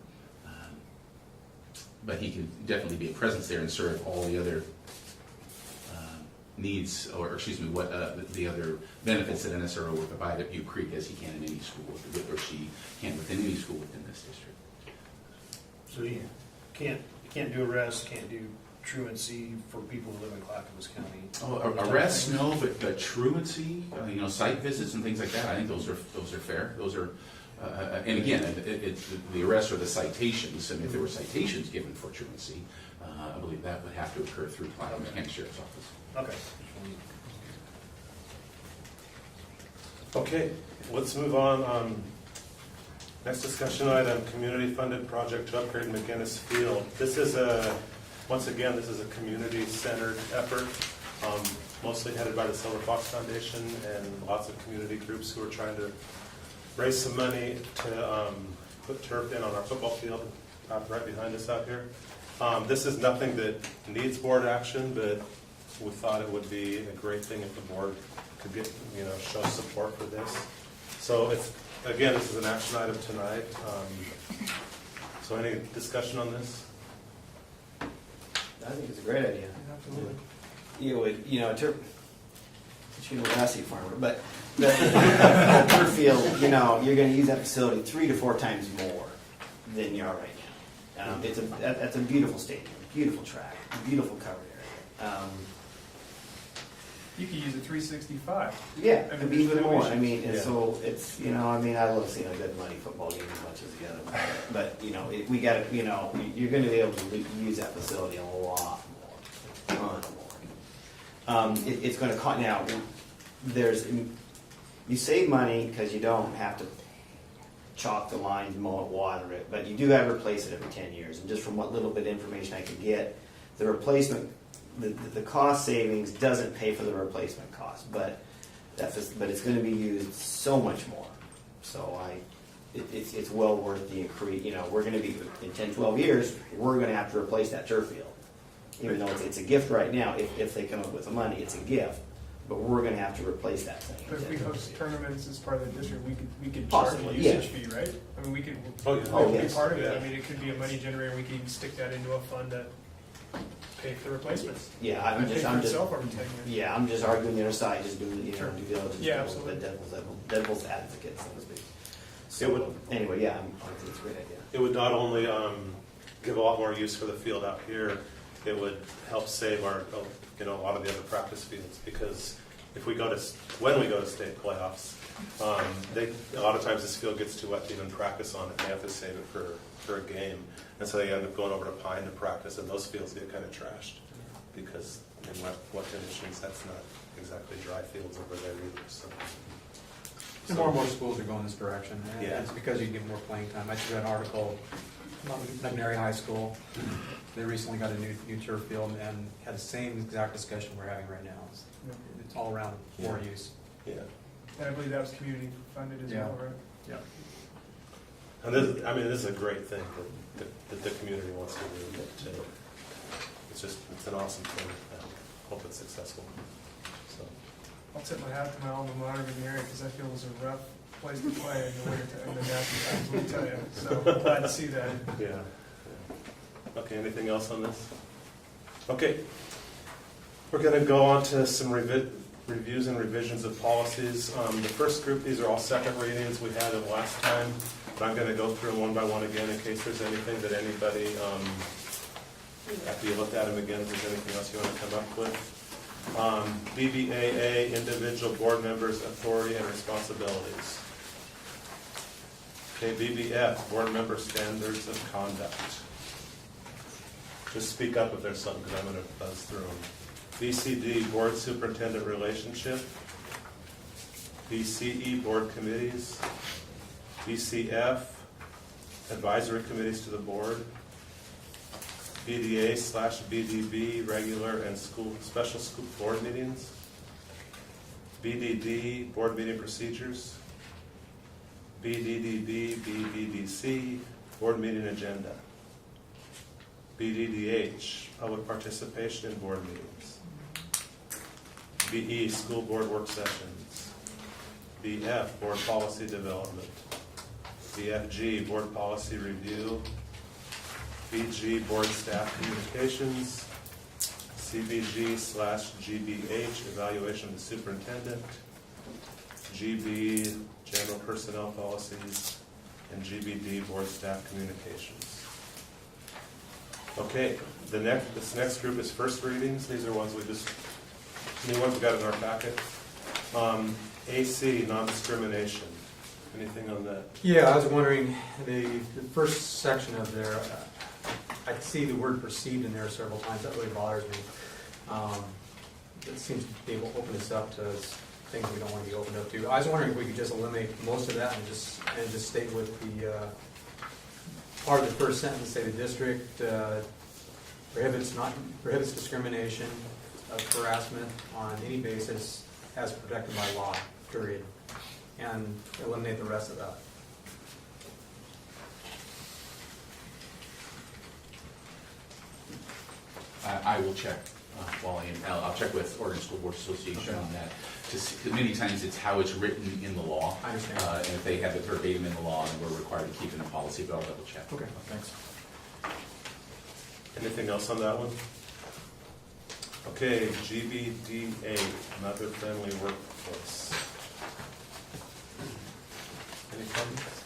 but he can definitely be a presence there and serve all the other needs, or excuse me, what the other benefits that an SRO would provide at Butte Creek as he can in any school, or she can within any school within this district. So you can't do arrests, can't do truancy for people who live in Clackamas County. Oh, arrests, no, but truancy, site visits and things like that, I think those are fair. Those are, and again, it's the arrests or the citations, and if there were citations given for truancy, I believe that would have to occur through Clackamas County Sheriff's Office. Okay. Okay, let's move on. Next discussion item, community-funded project to upgrade McGinnis Field. This is once again, this is a community-centered effort, mostly headed by the Silver Fox Foundation and lots of community groups who are trying to raise some money to put turf in on our football field right behind us out here. This is nothing that needs board action, but we thought it would be a great thing if the board could get, show support for this. So again, this is an action item tonight. So any discussion on this? I think it's a great idea. Absolutely. We're a grassy farmer, but the turf field, you're going to use that facility 3 to 4 times more than you are right now. That's a beautiful stadium, beautiful track, beautiful covered area. You could use a 365. Yeah, I mean, could be even there's no more. issue. I mean, and Yeah. so it's, I love seeing a good money football game as much as the other one. But, we got to, you're going to be able to use that facility a lot more, a ton more. It's going to cost, now, you save money because you don't have to chalk the lines, mow it, water it, but you do have to replace it every 10 years. And just from what little bit of information I could get, the replacement, the cost savings doesn't pay for the replacement cost, but it's going to be used so much more. So it's well worth the increase. We're going to be in 10, 12 years, we're going to have to replace that turf field. Even though it's a gift right now, if they come up with the money, it's a gift. But we're going to have to replace that thing. But if we host tournaments as part of the district, we could Possibly, charge a yeah. usage fee, right? I mean, we could, Oh, yeah. that Oh, would be yes. part of it. I Yeah. mean, it could be a money generator, we could even stick that into a fund to pay for the replacements. Yeah, Pay I'm for just, itself over 10 years. yeah, I'm just arguing the other side, just doing, Sure. due diligence. Yeah, the absolutely. devil's advocate, so to speak. So, It would- anyway, yeah, I think it's a great idea. It would not only give a lot more use for the field out here, it would help save our, a lot of the other practice fields, because when we go to state playoffs, a lot of times this field gets too wet to even practice on it. They have to save it for a game, and so they end up going over to Pine to practice, and those fields get kind of trashed because in wet conditions, that's not exactly dry fields over there either. So. And more and more schools are going this direction, and Yeah. it's because you can get more playing time. I just read an article about McNary High School. They recently got a new turf field and had the same exact discussion we're having right now. It's all around more use. Yeah. And I believe that was community funded as Yeah. well, right? Yeah. And this is a great thing that the community wants to do. It's an awesome thing. I hope it's successful. So. I'll tip my hat to my alma mater in the area because I feel it was a rough place to play in the winter in the national times, let me tell you. So glad to see that. Yeah. Okay, anything else on this? Okay. We're going to go on to some reviews and revisions of policies. The first group, these are all second readings. We had them last time, but I'm going to go through them one by one again in case there's anything that anybody, after you looked at them again, if there's anything else you want to come up with. BBAA, individual board members' authority and responsibilities. Okay, BBF, board member standards of conduct. Just speak up if there's something, because I'm going to buzz through them. BCD, board superintendent relationship. BCE, board committees. BCF, advisory committees to the board. BDA/BDB, regular and special school board meetings. BDD, board meeting procedures. BDDB, BDDC, board meeting agenda. BDDH, public participation in board meetings. BE, school board work sessions. BF, board policy development. BFG, board policy review. BG Board Staff Communications, CBG/GBH Evaluation of the Superintendent, GB General Personnel Policies, and GBD Board Staff Communications. Okay, this next group is first readings. These are ones new ones we got in our packet. AC, non-discrimination. Anything on that? Yeah, I was wondering, the first section of there, I see the word perceived in there several times. That really bothers me. It seems to be able to open us up to things we don't want to be opened up to. I was wondering if we could just eliminate most of that and just stay with the part of the first sentence, say the district prohibits discrimination of harassment on any basis as protected by law, period, and eliminate the rest of that. I will check, Wally, and I'll check with Oregon School Board Association on that. Because many times it's how it's written in the law. I understand. And if they have it verbatim in the law, then we're required to keep it in policy, but I'll double check. Okay, thanks. Anything else on that one? Okay, GBDA, Mother Friendly Workforce. Any comments?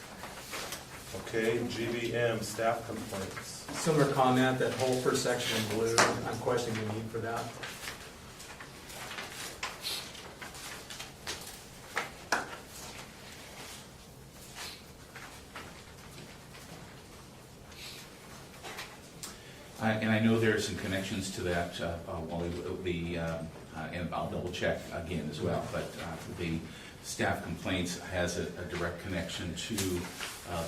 Okay, GBM, staff complaints. Similar comment, that whole first section in blue, I'm questioning the need for that. And I know there are some connections to that, Wally, and I'll double check again as well, but the staff complaints has a direct connection to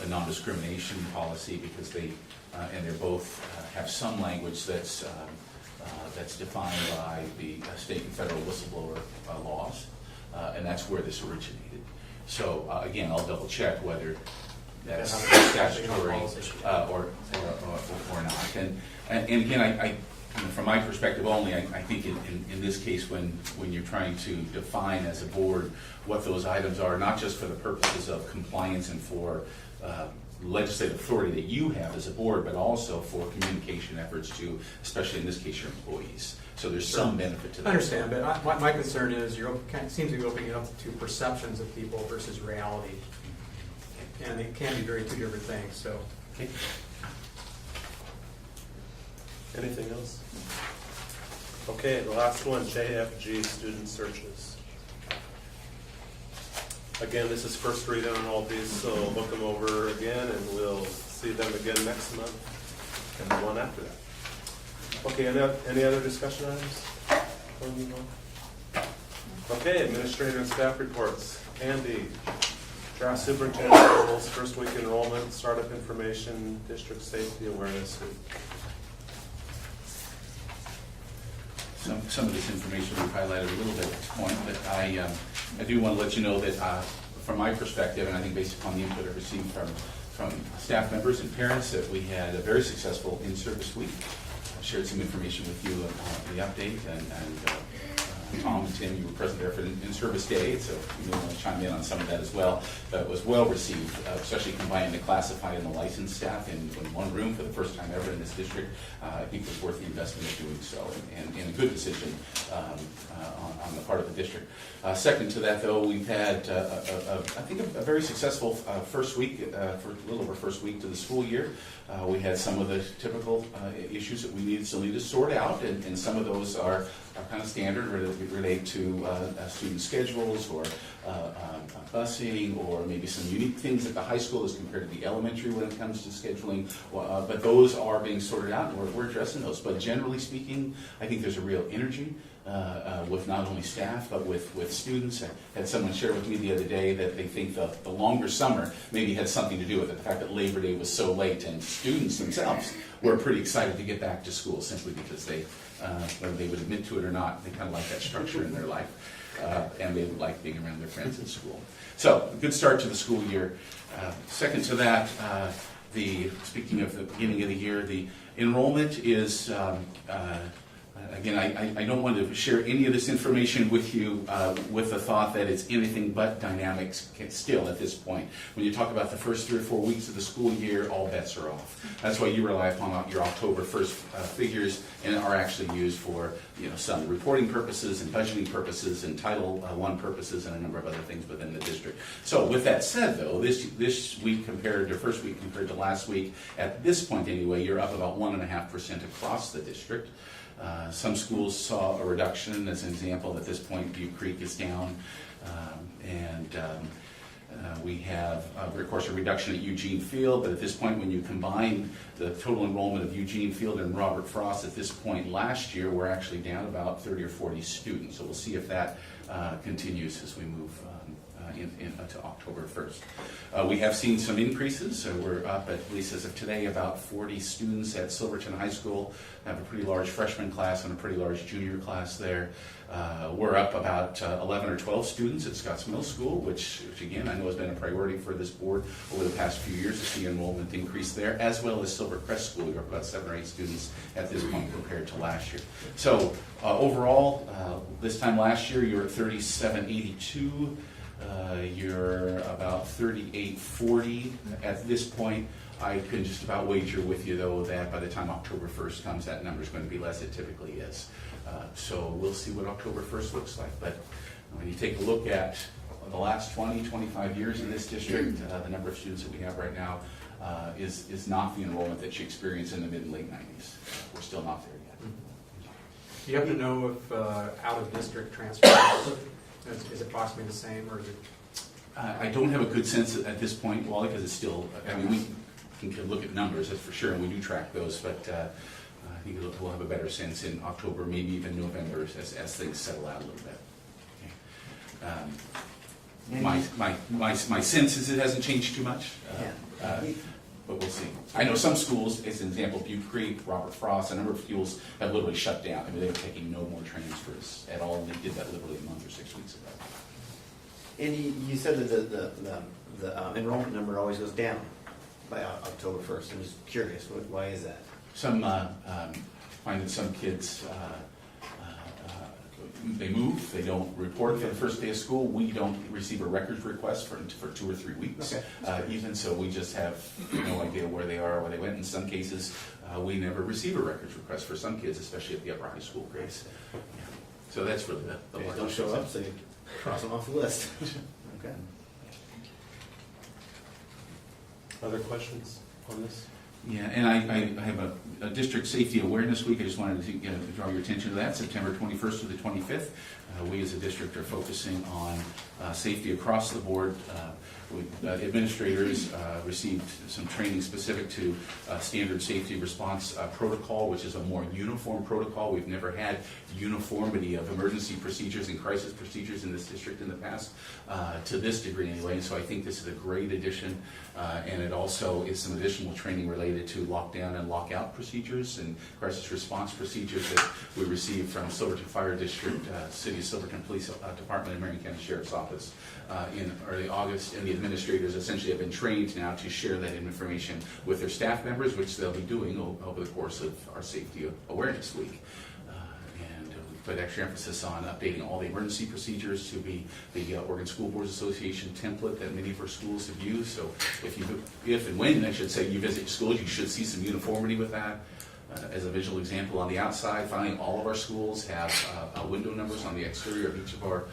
the non-discrimination policy because they both have some language that's defined by the state and federal whistleblower laws, and that's where this originated. So again, I'll double check whether that's statutory or not. And again, from my perspective only, I think in this case, when you're trying to define as a board what those items are, not just for the purposes of compliance and for legislative authority that you have as a board, but also for communication efforts to, especially in this case, your employees. So there's some benefit to that. I understand, but my concern is seems to be opening it up to perceptions of people versus reality. And it can be two different things, so. Okay. Anything else? Okay, the last one, JFG, student searches. Again, this is first read on all these, so look them over again, and we'll see them again next month, and the one after that. Okay, any other discussion items? Okay, administrator and staff reports. Andy, draft superintendent roles, first week enrollment, startup information, district safety awareness week. Some of this information we've highlighted a little bit at this point, but I do want to let you know that from my perspective, and I think based upon the input I received from staff members and parents, that we had a very successful in-service week. I shared some information with you on the update, and Tom and Tim, you were present there for the in-service day, so you may want to chime in on some of that as well. But it was well received, especially combining the classified and the licensed staff in one room for the first time ever in this district. I think it was worth the investment of doing so, and a good decision on the part of the district. Second to that, though, we've had, I think, a very successful first week, for a little over first week to the school year. We had some of the typical issues that we still need to sort out, and some of those are kind of standard, relate to student schedules or busing, or maybe some unique things at the high school as compared to the elementary when it comes to scheduling. But those are being sorted out, and we're addressing those. But generally speaking, I think there's a real energy with not only staff but with students. I had someone share with me the other day that they think the longer summer maybe had something to do with it, the fact that Labor Day was so late, and students themselves were pretty excited to get back to school simply because they, whether they would admit to it or not, they kind of like that structure in their life, and they like being around their friends at school. So, a good start to the school year. Second to that, speaking of the beginning of the year, the enrollment is Again, I don't want to share any of this information with you with the thought that it's anything but dynamics still at this point. When you talk about the first 3 or 4 weeks of the school year, all bets are off. That's why you rely upon your October 1st figures, and are actually used for some reporting purposes and budgeting purposes and Title I purposes and a number of other things within the district. So with that said, though, this week compared to first week compared to last week, at this point anyway, you're up about 1.5% across the district. Some schools saw a reduction. As an example, at this point, Butte Creek is down, we have, of course, a reduction at Eugene Field, but at this point, when you combine the total enrollment of Eugene Field and Robert Frost at this point last year, we're actually down about 30 or 40 students. So we'll see if that continues as we move to October 1st. We have seen some increases. We're up, at least as of today, about 40 students at Silverton High School. We have a pretty large freshman class and a pretty large junior class there. We're up about 11 or 12 students at Scotts Mill School, which again, I know has been a priority for this board over the past few years to see enrollment increase there, as well as Silver Crest School. We're up about 7 or 8 students at this point compared to last year. So overall, this time last year, you were at 3782. You're about 3840 at this point. I can just about wager with you, though, that by the time October 1st comes, that number is going to be less. It typically is. So we'll see what October 1st looks like. But when you take a look at the last 20, 25 years in this district, the number of students that we have right now is not the enrollment that you experienced in the mid and late 90s. We're still not there yet. Do you happen to know if out-of-district transfers is approximately the same, or is it? I don't have a good sense at this point, Wally, because it's still, I mean, we can look at numbers, that's for sure, and we do track those, but I think we'll have a better sense in October, maybe even November, as things settle out a little bit. Okay. My sense is it hasn't changed too much, but we'll see. I know some schools, as an example, Butte Creek, Robert Frost, a number of schools have literally shut down. I mean, they were taking no more transfers at all, and they did that literally a month or 6 weeks ago. And you said that the enrollment number always goes down by October 1st. I'm just curious, why is that? Some find that some kids they move, they don't report for the first day of school. We don't receive a records request for 2 or 3 weeks. Okay. Even so, we just have no idea where they are, where they went. In some cases, we never receive a records request for some kids, especially at the upper high school grades. Yeah. So that's really the They don't show up, so you cross them off the list. Okay. Other questions on this? Yeah, and I have a district safety awareness week. I just wanted to draw your attention to that, September 21st to the 25th. We as a district are focusing on safety across the board. Administrators received some training specific to standard safety response protocol, which is a more uniform protocol. We've never had uniformity of emergency procedures and crisis procedures in this district in the past, to this degree anyway. And so I think this is a great addition, and it also is some additional training related to lockdown and lockout procedures and crisis response procedures that we received from Silverton Fire District, City of Silverton Police Department, and Marion County Sheriff's Office in early August, and the administrators essentially have been trained now to share that information with their staff members, which they'll be doing over the course of our Safety Awareness Week. And we put extra emphasis on updating all the emergency procedures to be the Oregon School Boards Association template that many of our schools have used. So if and when, I should say, you visit schools, you should see some uniformity with that. As a visual example, on the outside, finally, all of our schools have window numbers on the exterior of each of our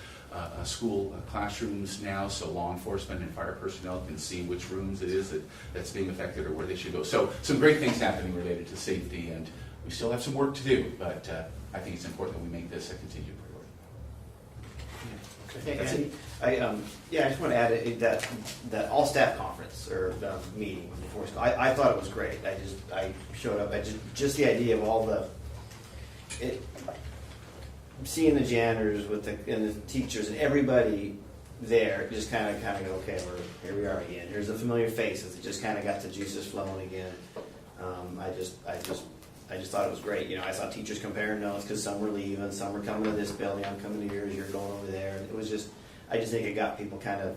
school classrooms now, so law enforcement and fire personnel can see which rooms it is that's being affected or where they should go. So some great things happening related to safety, and we still have some work to do, but I think it's important that we make this a continued priority. I just want to add that all staff conference or meeting before school. I thought it was great. I showed up. Just the idea of all seeing the janitors and the teachers and everybody there, just kind of go, okay, here we are again. Here's the familiar faces. It just kind of got the juices flowing again. I just thought it was great. You know, I saw teachers comparing notes because some were leaving, some were coming to this building. I'm coming to yours. You're going over there. And it was just, I just think it got people kind of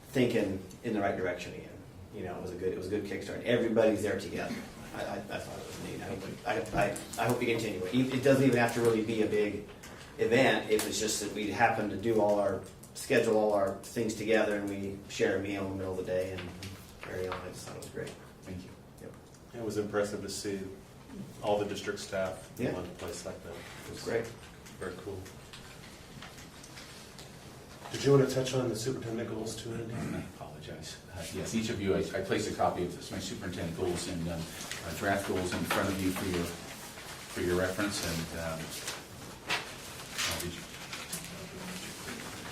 thinking in the right direction again. You know, it was a good kickstart. Everybody's there together. I thought it was neat. I hope you continue it. It doesn't even have to really be a big event. It was just that we happened to do schedule all our things together, and we share a meal in the middle of the day and carry on. I just thought it was great. Thank you. It was impressive to see all the district staff in Yeah. one place like that. It was great. Very cool. Did you want to touch on the superintendent goals too, Andy? I apologize. Yes, each of you, I placed a copy of my superintendent goals and draft goals in front of you for your reference, and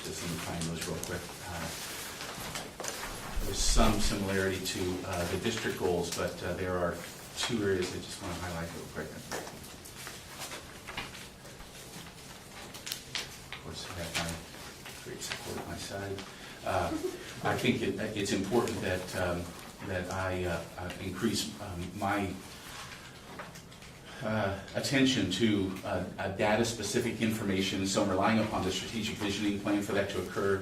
just let me find those real quick. There's some similarity to the district goals, but there are two areas I just want to highlight real quick. Of course, I have my great support at my side. I think it's important that I increase my attention to data-specific information. So I'm relying upon the strategic visioning plan for that to occur.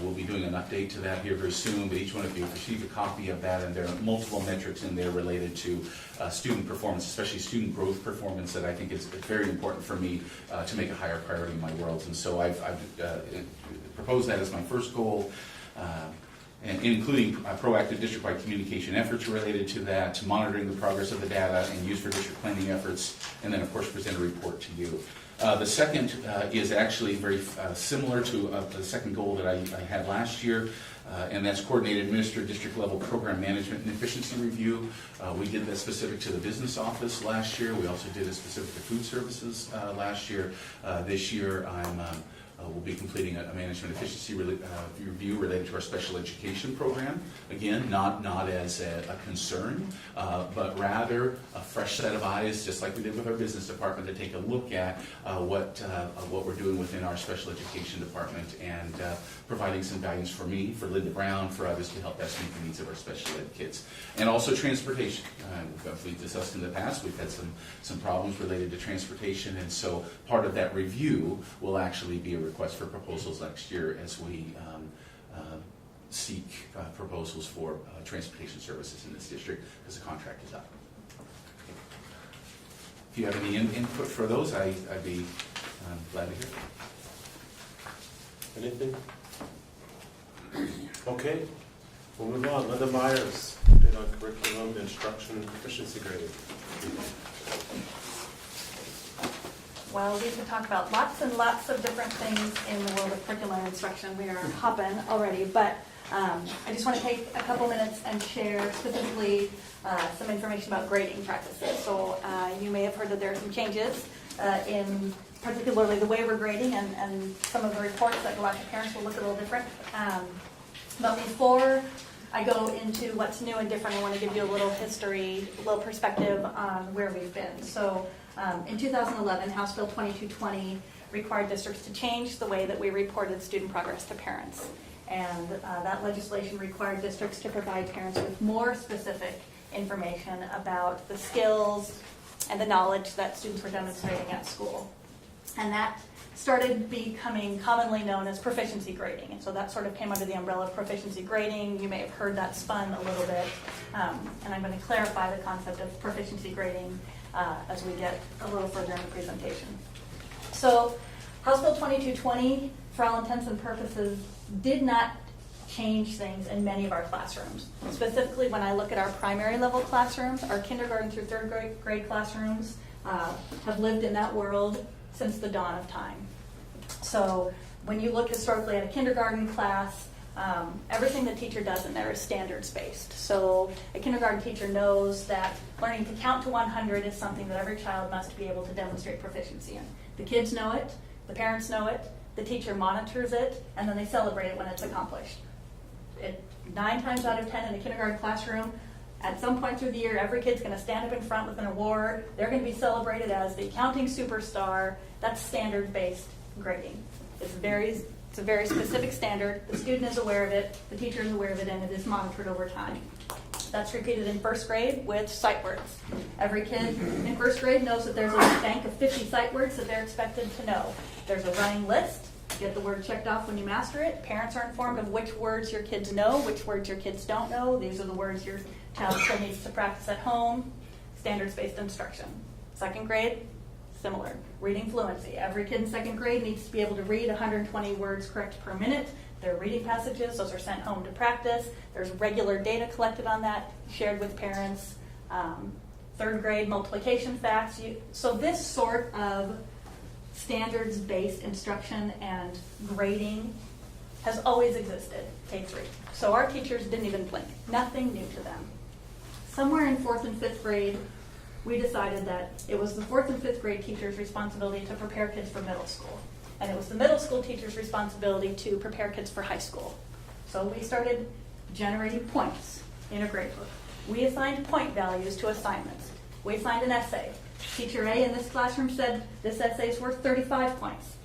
We'll be doing an update to that here very soon, but each one of you will receive a copy of that, and there are multiple metrics in there related to student performance, especially student growth performance, that I think is very important for me to make a higher priority in my world. And so I've proposed that as my first goal, and including proactive district-wide communication efforts related to that, monitoring the progress of the data and use for district planning efforts, and then of course present a report to you. The second is actually very similar to the second goal that I had last year, and that's coordinated administer district level program management and efficiency review. We did that specific to the business office last year. We also did it specific to food services last year. This year we'll be completing a management efficiency review related to our special education program. Again, not as a concern, but rather a fresh set of eyes, just like we did with our business department, to take a look at what we're doing within our special education department, and providing some guidance for me, for Linda Brown, for others to help best meet the needs of our special ed kids. And also transportation. We've discussed in the past, we've had some problems related to transportation, and so part of that review will actually be a request for proposals next year as we seek proposals for transportation services in this district, because the contract is up. If you have any input for those, I'd be glad to hear. Anything? Okay, we'll move on. Linda Myers, update on curriculum, instruction, and proficiency grading. Well, we could talk about lots and lots of different things in the world of curriculum and instruction. We are hopping already, but I just want to take a couple minutes and share specifically some information about grading practices. So you may have heard that there are some changes in particularly the way we're grading, and some of the reports that go out to parents will look a little different. But before I go into what's new and different, I want to give you a little history, a little perspective on where we've been. So in 2011, House Bill 2220 required districts to change the way that we reported student progress to parents. And that legislation required districts to provide parents with more specific information about the skills and the knowledge that students were demonstrating at school. And that started becoming commonly known as proficiency grading. And so that sort of came under the umbrella of proficiency grading. You may have heard that spun a little bit. And I'm going to clarify the concept of proficiency grading as we get a little further in the presentation. So House Bill 2220, for all intents and purposes, did not change things in many of our classrooms. Specifically, when I look at our primary level classrooms, our kindergarten through third grade classrooms have lived in that world since the dawn of time. So when you look historically at a kindergarten class, everything the teacher does in there is standards-based. So a kindergarten teacher knows that learning to count to 100 is something that every child must be able to demonstrate proficiency in. The kids know it, the parents know it, the teacher monitors it, and then they celebrate it when it's accomplished. 9 times out of 10 in a kindergarten classroom, at some point through the year, every kid's going to stand up in front with an award. They're going to be celebrated as the counting superstar. That's standard-based grading. It's a very specific standard. The student is aware of it, the teacher is aware of it, and it is monitored over time. That's repeated in first grade with sight words. Every kid in first grade knows that there's a bank of 50 sight words that they're expected to know. There's a running list. Get the word checked off when you master it. Parents are informed of which words your kids know, which words your kids don't know. These are the words your child still needs to practice at home. standards-based instruction. Second grade, similar. Reading fluency. Every kid in second grade needs to be able to read 120 words correct per minute. Their reading passages, those are sent home to practice. There's regular data collected on that, shared with parents. Third grade multiplication facts. So this sort of standards-based instruction and grading has always existed, K-3. So our teachers didn't even blink. Nothing new to them. Somewhere in 4th and 5th grade, we decided that it was the 4th and 5th grade teachers' responsibility to prepare kids for middle school. And it was the middle school teachers' responsibility to prepare kids for high school. So we started generating points in a grade book. We assigned point values to assignments. We assigned an essay. Teacher A in this classroom said this essay is worth 35 points.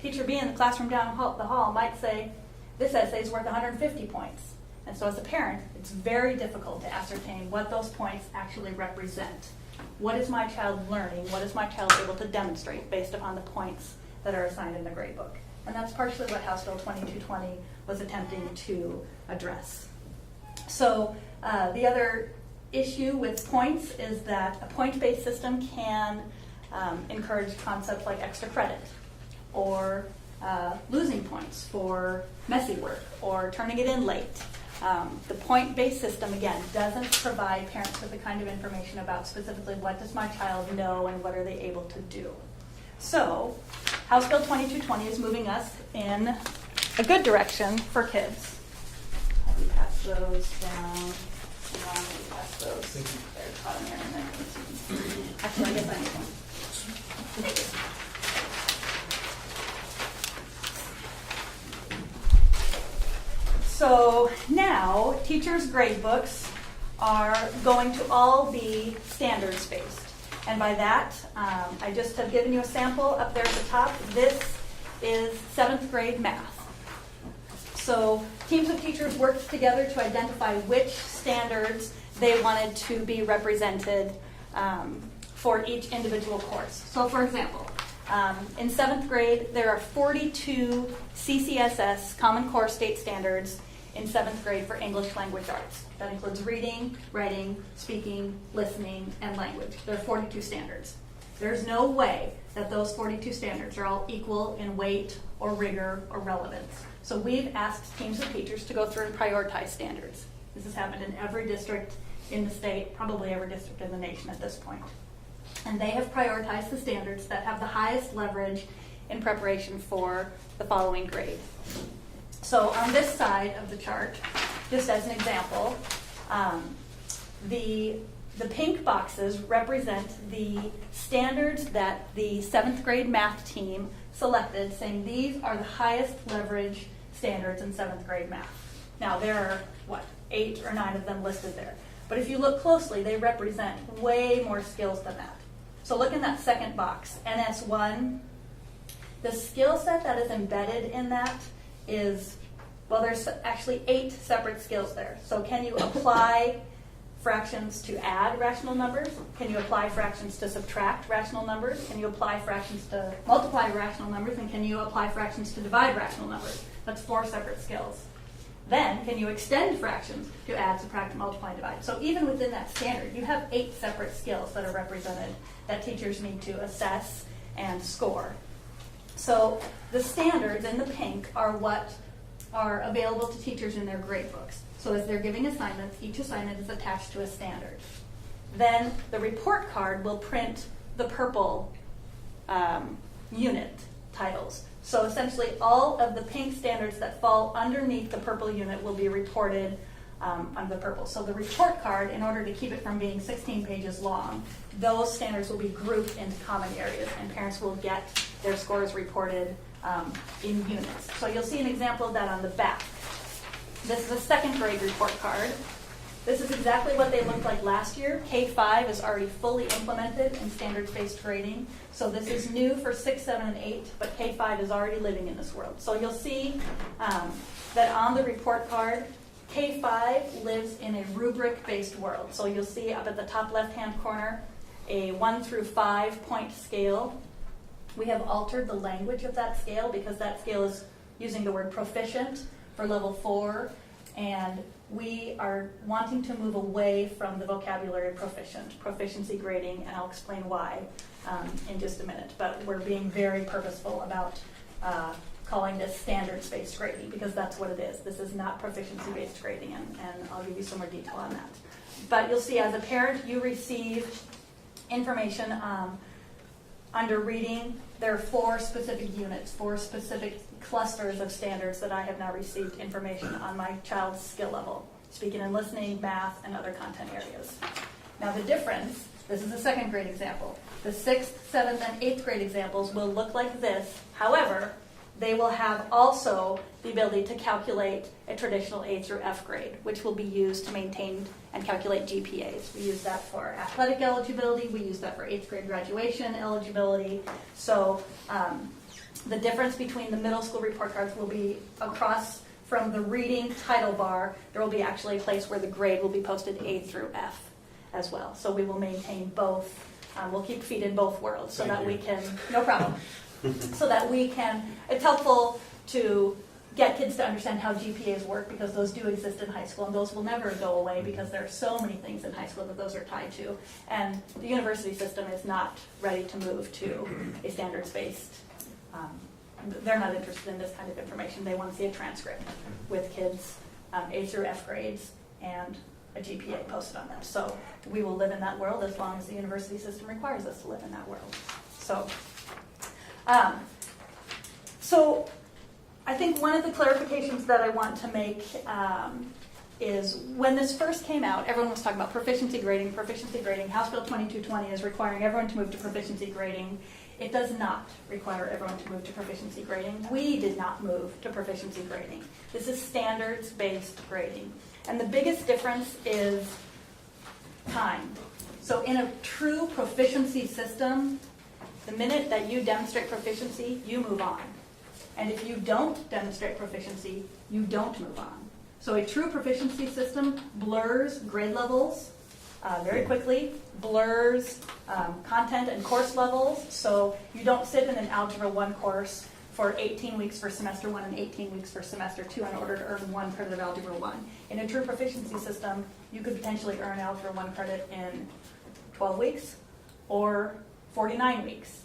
Teacher B in the classroom down the hall might say this essay is worth 150 points. And so as a parent, it's very difficult to ascertain what those points actually represent. What is my child learning? What is my child able to demonstrate based upon the points that are assigned in the grade book? And that's partially what House Bill 2220 was attempting to address. So the other issue with points is that a point-based system can encourage concepts like extra credit or losing points for messy work or turning it in late. The point-based system, again, doesn't provide parents with the kind of information about specifically what does my child know and what are they able to do. So House Bill 2220 is moving us in a good direction for kids. Let me pass those down. Let me pass those. There, bottom there, and then actually, I guess I need one. Thank you. So now, teachers' grade books are going to all be standards-based. And by that, I just have given you a sample up there at the top. This is 7th grade math. So teams of teachers worked together to identify which standards they wanted to be represented for each individual course. So for example, in 7th grade, there are 42 CCSS, Common Core State Standards, in 7th grade for English language arts. That includes reading, writing, speaking, listening, and language. There are 42 standards. There's no way that those 42 standards are all equal in weight or rigor or relevance. So we've asked teams of teachers to go through and prioritize standards. This has happened in every district in the state, probably every district in the nation at this point. And they have prioritized the standards that have the highest leverage in preparation for the following grade. So on this side of the chart, just as an example, the pink boxes represent the standards that the 7th grade math team selected, saying these are the highest leverage standards in 7th grade math. Now there are, 8 or 9 of them listed there. But if you look closely, they represent way more skills than that. So look in that second box, NS1. The skill set that is embedded in that is, well, there's actually 8 separate skills there. So can you apply fractions to add rational numbers? Can you apply fractions to subtract rational numbers? Can you apply fractions to multiply rational numbers? And can you apply fractions to divide rational numbers? That's 4 separate skills. Then, can you extend fractions to add, subtract, multiply, and divide? So even within that standard, you have 8 separate skills that are represented that teachers need to assess and score. So the standards in the pink are what are available to teachers in their grade books. So as they're giving assignments, each assignment is attached to a standard. Then the report card will print the purple unit titles. So essentially all of the pink standards that fall underneath the purple unit will be reported under the purple. So the report card, in order to keep it from being 16 pages long, those standards will be grouped into common areas, and parents will get their scores reported in units. So you'll see an example of that on the back. This is a 2nd grade report card. This is exactly what they looked like last year. K-5 is already fully implemented in standards-based grading. So this is new for 6, 7, and 8, but K-5 is already living in this world. So you'll see that on the report card, K-5 lives in a rubric-based world. So you'll see up at the top left-hand corner a 1 through 5 point scale. We have altered the language of that scale because that scale is using the word proficient for level 4 And we are wanting to move away from the vocabulary proficiency grading, and I'll explain why in just a minute. But we're being very purposeful about calling this standards-based grading, because that's what it is. This is not proficiency-based grading, and I'll give you some more detail on that. But you'll see, as a parent, you receive information under reading. There are 4 specific units, 4 specific clusters of standards that I have now received information on my child's skill level: speaking and listening, math, and other content areas. Now the difference, this is a 2nd grade example. The 6th, 7th, and 8th grade examples will look like this. However, they will have also the ability to calculate a traditional A through F grade, which will be used to maintain and calculate GPAs. We use that for athletic eligibility. We use that for 8th grade graduation eligibility. So the difference between the middle school report cards will be across from the reading title bar. There will be actually a place where the grade will be posted A through F as well. So we will maintain both. We'll keep feet in both worlds so that we can, no problem, so that we can, it's helpful to get kids to understand how GPAs work, because those do exist in high school, and those will never go away because there are so many things in high school that those are tied to. And the university system is not ready to move to a standards-based, they're not interested in this kind of information. They want to see a transcript with kids' A through F grades and a GPA posted on them. So we will live in that world as long as the university system requires us to live in that world. So I think one of the clarifications that I want to make is when this first came out, everyone was talking about proficiency grading. House Bill 2220 is requiring everyone to move to proficiency grading. It does not require everyone to move to proficiency grading. We did not move to proficiency grading. This is standards-based grading. And the biggest difference is time. So in a true proficiency system, the minute that you demonstrate proficiency, you move on. And if you don't demonstrate proficiency, you don't move on. So a true proficiency system blurs grade levels very quickly, blurs content and course levels. So you don't sit in an Algebra 1 course for 18 weeks for semester 1 and 18 weeks for semester 2 in order to earn 1 credit of Algebra 1. In a true proficiency system, you could potentially earn Algebra 1 credit in 12 weeks or 49 weeks.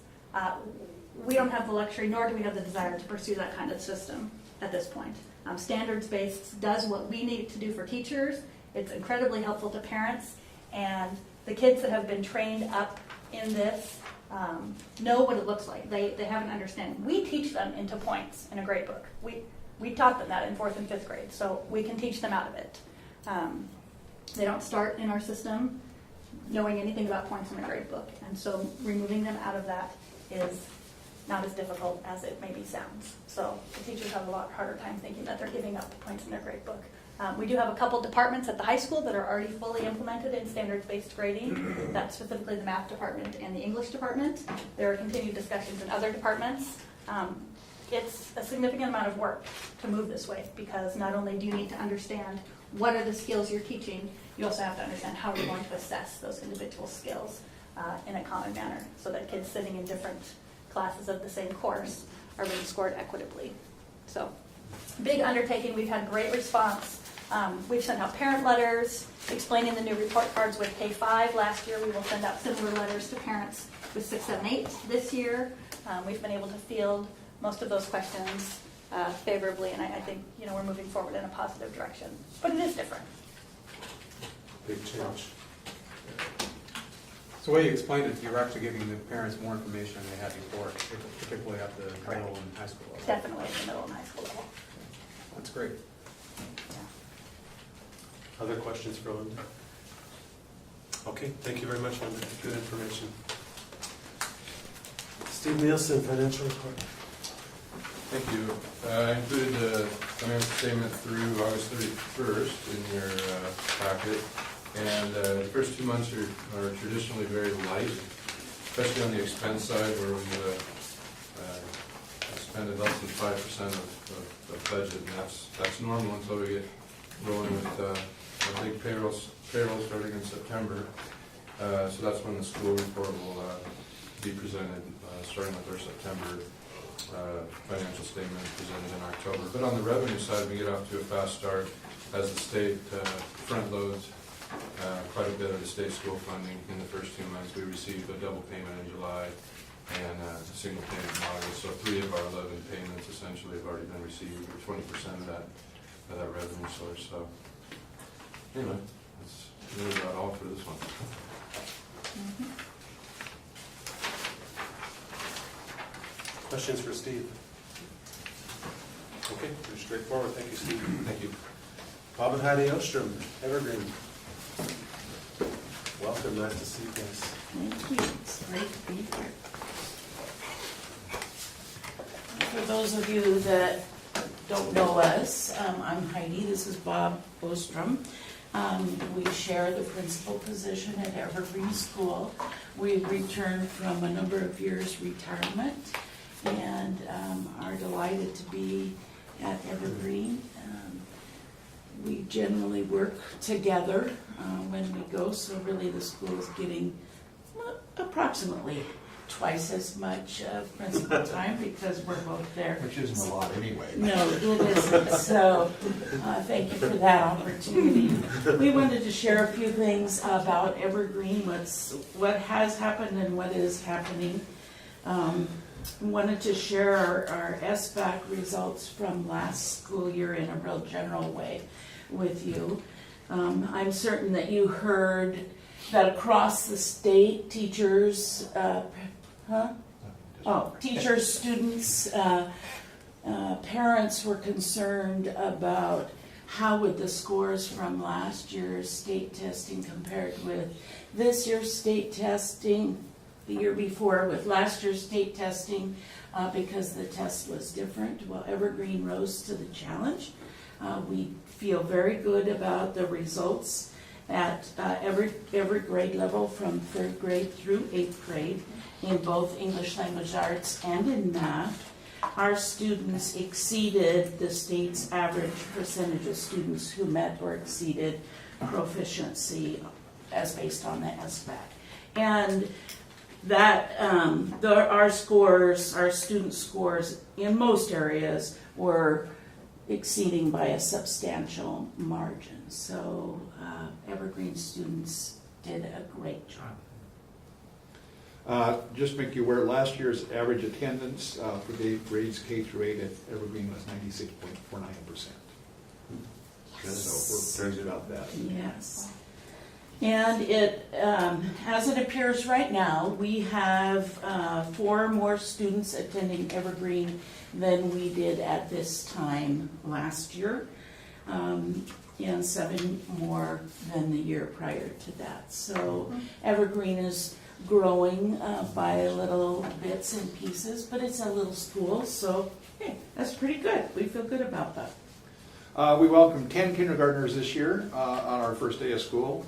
We don't have the luxury, nor do we have the desire to pursue that kind of system at this point. Standards-based does what we need it to do for teachers. It's incredibly helpful to parents, and the kids that have been trained up in this know what it looks like. They have an understanding. We teach them into points in a grade book. We taught them that in 4th and 5th grade, so we can teach them out of it. They don't start in our system knowing anything about points in a grade book, and so removing them out of that is not as difficult as it maybe sounds. So the teachers have a lot harder time thinking that they're giving up points in their grade book. We do have a couple departments at the high school that are already fully implemented in standards-based grading. That's specifically the math department and the English department. There are continued discussions in other departments. It's a significant amount of work to move this way, because not only do you need to understand what are the skills you're teaching, you also have to understand how you're going to assess those individual skills in a common manner, so that kids sitting in different classes of the same course are being scored equitably. So, big undertaking. We've had great response. We've sent out parent letters explaining the new report cards with K-5 last year. We will send out similar letters to parents with 6, 7, 8 this year. We've been able to field most of those questions favorably, and I think we're moving forward in a positive direction. But it is different. Big change. So the way you explained it, you're actually giving the parents more information than they had before, particularly at the middle and high school level. Definitely at the middle and high school level. That's great. Other questions for Linda? Okay, thank you very much, Linda. Good information. Steve Nielsen, financial report. Thank you. I included the financial statement through August 31st in your packet. And the first 2 months are traditionally very light, especially on the expense side, where we spend less than 5% of budget, and that's normal until we get rolling with a big payroll starting in September. So that's when the school report will be presented, starting with our September financial statement presented in October. But on the revenue side, we get off to a fast start. as the state front loads quite a bit of the state school funding in the first 2 months. We received a double payment in July and a single payment in August. So 3 of our 11 payments essentially have already been received, or 20% of that revenue source. So anyway, that's really about all for this one. Questions for Steve? Okay, pretty straightforward. Thank you, Steve. Thank you. Bob and Heidi Ostrom, Evergreen. Welcome, nice to see you guys. Thank you. It's great to be here. For those of you that don't know us, I'm Heidi. This is Bob Ostrom. We share the principal position at Evergreen School. We've returned from a number of years' retirement and are delighted to be at Evergreen. We generally work together when we go, so really the school is getting approximately twice as much principal time because we're both there. Which isn't a lot anyway. No, it isn't. So thank you for that opportunity. We wanted to share a few things about Evergreen, what has happened and what is happening. Wanted to share our SBAC results from last school year in a real general way with you. I'm certain that you heard that across the state, teachers, teachers, students, parents were concerned about how would the scores from last year's state testing compared with this year's state testing, the year before with last year's state testing, because the test was different. Well, Evergreen rose to the challenge. We feel very good about the results at every grade level from 3rd grade through 8th grade in both English language arts and in math. Our students exceeded the state's average percentage of students who met or exceeded proficiency as based on the SBAC. And that our scores, our student scores in most areas were exceeding by a substantial margin. So Evergreen students did a great job. Just to make you aware, last year's average attendance for grades K through 8 at Evergreen was 96.49%. So we're very good about that. Yes. And it, as it appears right now, we have 4 more students attending Evergreen than we did at this time last year, and 7 more than the year prior to that. So Evergreen is growing by little bits and pieces, but it's a little school, so hey, that's pretty good. We feel good about that. We welcomed 10 kindergartners this year on our first day of school.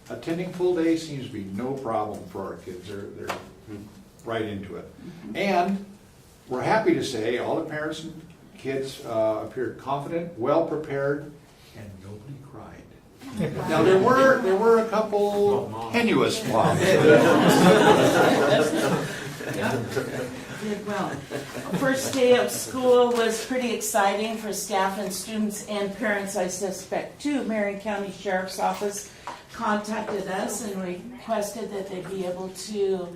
Attending full day seems to be no problem for our kids. They're right into it. And we're happy to say all the parents and kids appeared confident, well prepared, and nobody cried. Now there were a couple tenuous moms. Did well. First day of school was pretty exciting for staff and students and parents, I suspect too. Marion County Sheriff's Office contacted us and requested that they be able to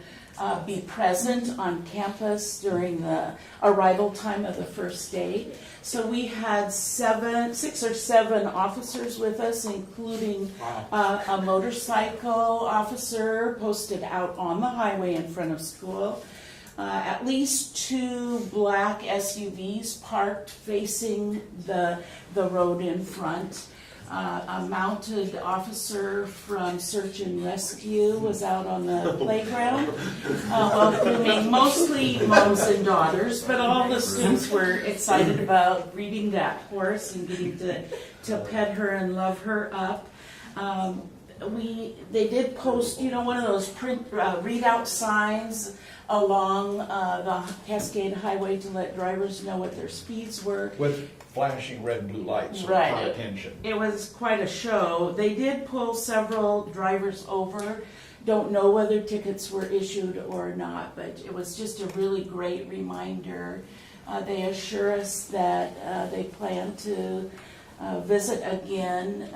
be present on campus during the arrival time of the first day. So we had 6 or 7 officers with us, including a motorcycle officer posted out on the highway in front of school. At least 2 black SUVs parked facing the road in front. A mounted officer from Search and Rescue was out on the playground, welcoming mostly moms and daughters, but all the students were excited about greeting that horse and getting to pet her and love her up. They did post, one of those print readout signs along the Cascade Highway to let drivers know what their speeds were. With flashing red and blue lights, so right. Caught attention. It was quite a show. They did pull several drivers over. Don't know whether tickets were issued or not, but it was just a really great reminder. They assure us that they plan to visit again,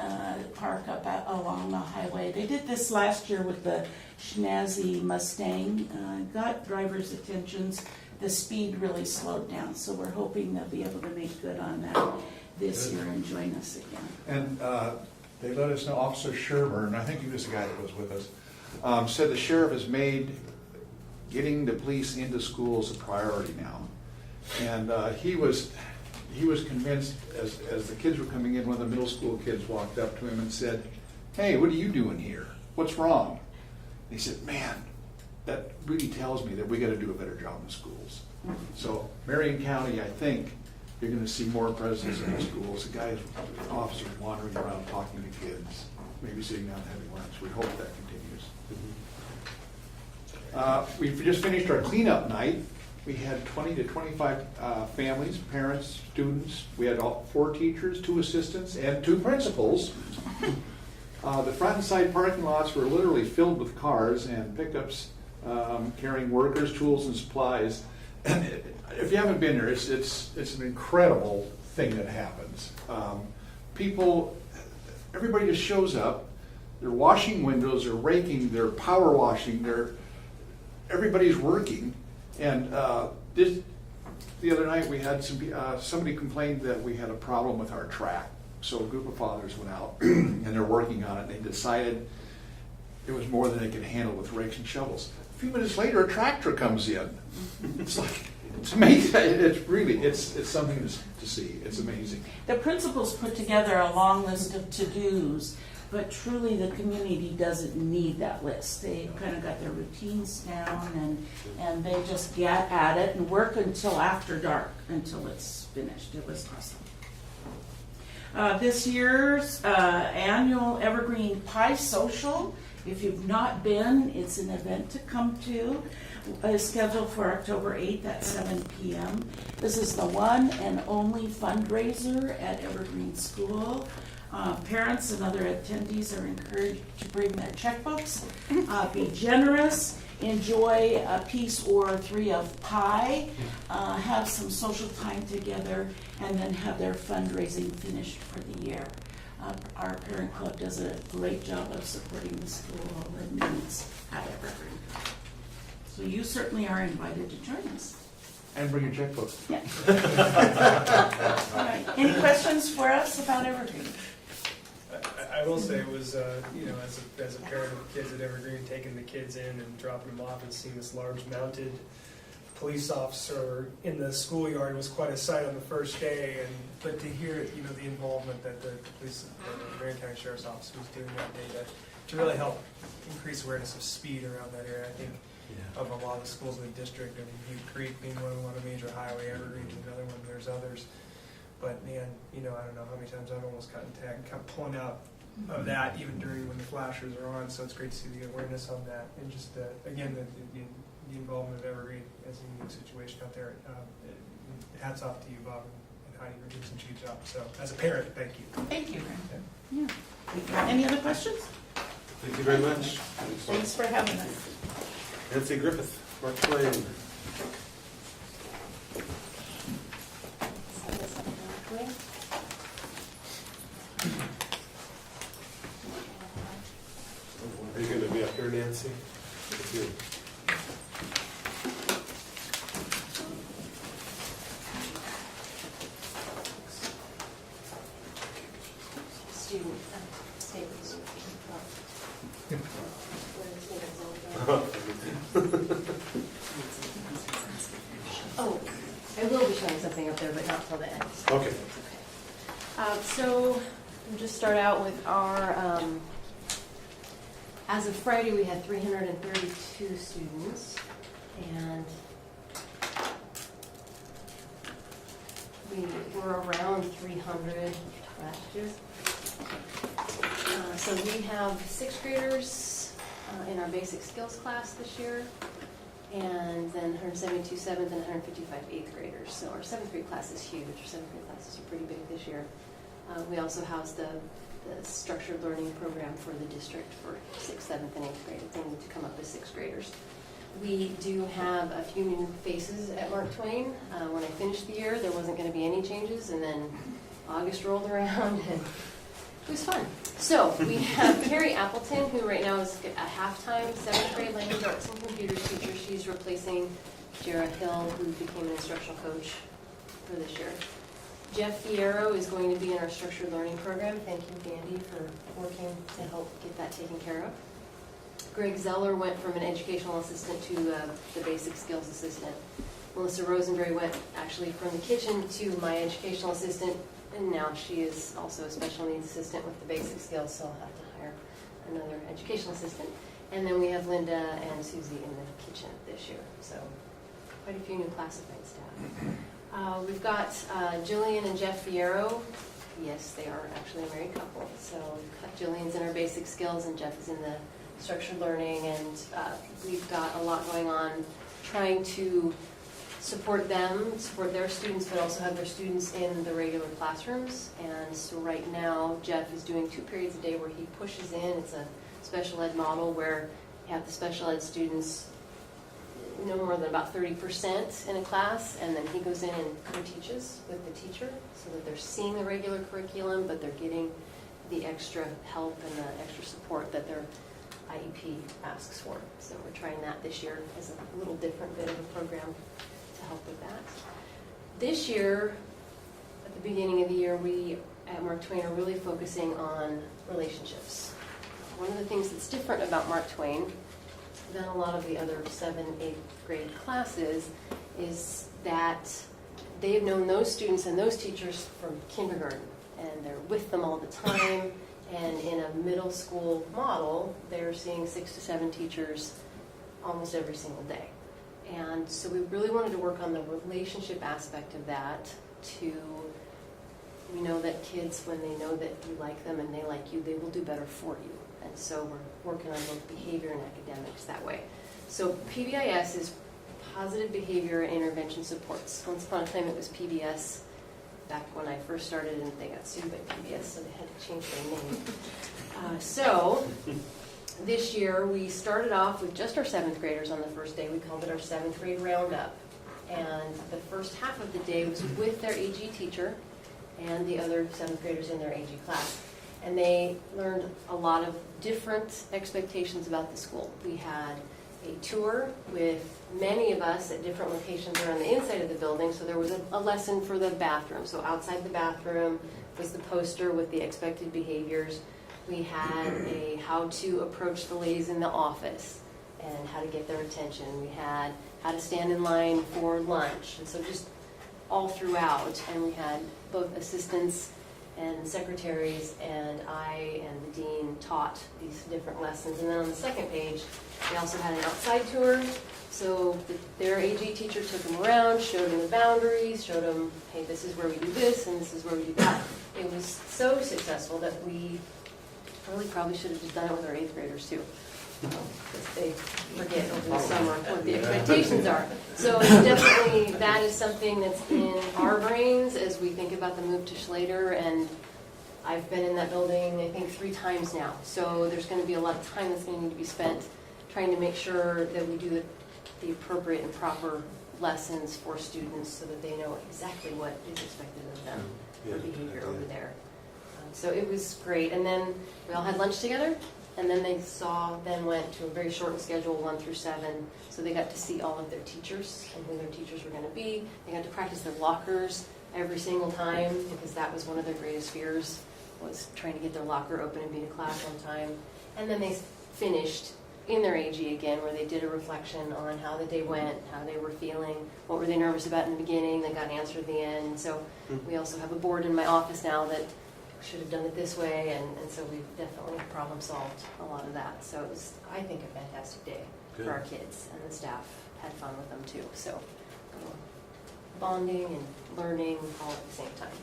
park up along the highway. They did this last year with the Schnazzy Mustang, got drivers' attentions. The speed really slowed down, so we're hoping they'll be able to make good on that this year and join us again. And they let us know, Officer Sherburne, I think he was the guy that was with us, said the sheriff has made getting the police into schools a priority now. And he was convinced, as the kids were coming in, one of the middle school kids walked up to him and said, "Hey, what are you doing here? What's wrong?" And he said, "Man, that really tells me that we got to do a better job in schools." So Marion County, I think, you're going to see more presence in the schools. The guys, officers wandering around talking to kids, maybe sitting down having lunch. We hope that continues. We've just finished our cleanup night. We had 20 to 25 families, parents, students. We had 4 teachers, 2 assistants, and 2 principals. The front and side parking lots were literally filled with cars and pickups carrying workers, tools, and supplies. And if you haven't been there, it's an incredible thing that happens. Everybody just shows up. They're washing windows, they're raking, they're power washing, everybody's working. And the other night we had somebody complained that we had a problem with our track. So a group of fathers went out and they're working on it. And they decided it was more than they could handle with rakes and shovels. A few minutes later, a tractor comes in. It's amazing. It's something to see. It's amazing. The principals put together a long list of to-dos, but truly the community doesn't need that list. They kind of got their routines down and they just get at it and work until after dark, until it's finished. It was awesome. This year's annual Evergreen Pie Social, if you've not been, it's an event to come to. Is scheduled for October 8th at 7 p.m. This is the one and only fundraiser at Evergreen School. Parents and other attendees are encouraged to bring their checkbooks, be generous, enjoy a piece or 3 of pie, have some social time together, and then have their fundraising finished for the year. Our parent club does a great job of supporting the school and needs at Evergreen. So you certainly are invited to join us. And bring your checkbook. Yeah. All right. Any questions for us about Evergreen? I will say it was, as a parent of kids at Evergreen, taking the kids in and dropping them off and seeing this large mounted police officer in the schoolyard was quite a sight on the first day. But to hear, the involvement that the police, the Marion County Sheriff's Office was doing that day to really help increase awareness of speed around that area, I think. Of a lot of schools in the district, and Butte Creek being one a major highway, Evergreen's another one, there's others. But man, I don't know how many times I've almost gotten tagged, kind of pulling out of that even during when the flashers are on, so it's great to see the awareness on that. And just, again, the involvement of Evergreen as a unique situation out there. Hats off to you, Bob, and Heidi, for doing such a good job. So as a parent, thank you. Thank you. Yeah. Any other questions? Thank you very much. Thanks for having us. Nancy Griffith, Mark Twain. Are you going to be up here, Nancy? Thank you. Oh, I will be showing something up there, but not till the end. Okay. So we'll just start out with our, as of Friday, we had 332 students, and we were around 300 last year. So we have 6th graders in our basic skills class this year, and then 172 7th and 155 8th graders. So our 7th grade class is huge. Our 7th grade classes are pretty big this year. We also house the structured learning program for the district for 6th, 7th, and 8th grade. They need to come up with 6th graders. We do have a few new faces at Mark Twain. When I finished the year, there wasn't going to be any changes, and then August rolled around and it was fun. So we have Carrie Appleton, who right now is a half-time 7th grade language arts and computers teacher. She's replacing Jara Hill, who became an instructional coach for this year. Jeff Fierro is going to be in our structured learning program. Thank you, Dandy, for working to help get that taken care of. Greg Zeller went from an educational assistant to the basic skills assistant. Melissa Rosenberry went actually from the kitchen to my educational assistant, and now she is also a special needs assistant with the basic skills, so I'll have to hire another educational assistant. And then we have Linda and Susie in the kitchen this year, so quite a few new classified staff. We've got Jillian and Jeff Fierro. Yes, they are actually a married couple. So Jillian's in our basic skills and Jeff is in the structured learning, and we've got a lot going on trying to support them, support their students, but also have their students in the regular classrooms. And so right now, Jeff is doing 2 periods a day where he pushes in. It's a special ed model where you have the special ed students no more than about 30% in a class, and then he goes in and co-teaches with the teacher so that they're seeing the regular curriculum, but they're getting the extra help and the extra support that their IEP asks for. So we're trying that this year as a little different bit of a program to help with that. This year, at the beginning of the year, we at Mark Twain are really focusing on relationships. One of the things that's different about Mark Twain than a lot of the other 7th, 8th grade classes is that they've known those students and those teachers from kindergarten, and they're with them all the time. And in a middle school model, they're seeing 6 to 7 teachers almost every single day. And so we really wanted to work on the relationship aspect of that. We know that kids, when they know that you like them and they like you, they will do better for you. And so we're working on both behavior and academics that way. So PBIS is Positive Behavior and Intervention Supports. Once upon a time it was PBS back when I first started, and they got sued by PBS, so they had to change their name. So this year we started off with just our 7th graders on the first day. We called it our 7th grade roundup. And the first half of the day was with their AG teacher and the other 7th graders in their AG class. And they learned a lot of different expectations about the school. We had a tour with many of us at different locations around the inside of the building, so there was a lesson for the bathroom. So outside the bathroom was the poster with the expected behaviors. We had a how to approach the ladies in the office and how to get their attention. We had how to stand in line for lunch, and so just all throughout. And we had both assistants and secretaries, and I and the dean taught these different lessons. And then on the second page, we also had an outside tour. So their AG teacher took them around, showed them the boundaries, showed them, hey, this is where we do this, and this is where we do that. It was so successful that we probably should have just done it with our 8th graders too. Because they forget over the summer what the expectations are. So it's definitely, that is something that's in our brains as we think about the move to Schlater, and I've been in that building, I think, 3 times now. So there's going to be a lot of time that's going to need to be spent trying to make sure that we do the appropriate and proper lessons for students so that they know exactly what is expected of them for behavior over there. So it was great. And then we all had lunch together. And then they went to a very shortened schedule, 1 through 7. So they got to see all of their teachers and who their teachers were going to be. They got to practice their lockers every single time, because that was one of their greatest fears, was trying to get their locker open and be to class on time. And then they finished in their AG again, where they did a reflection on how the day went, how they were feeling, what were they nervous about in the beginning, they got an answer at the end. So we also have a board in my office now that should have done it this way, and so we've definitely problem solved a lot of that. So it was, I think, a fantastic day for our kids, and the staff had fun with them too. So bonding and learning all at the same time.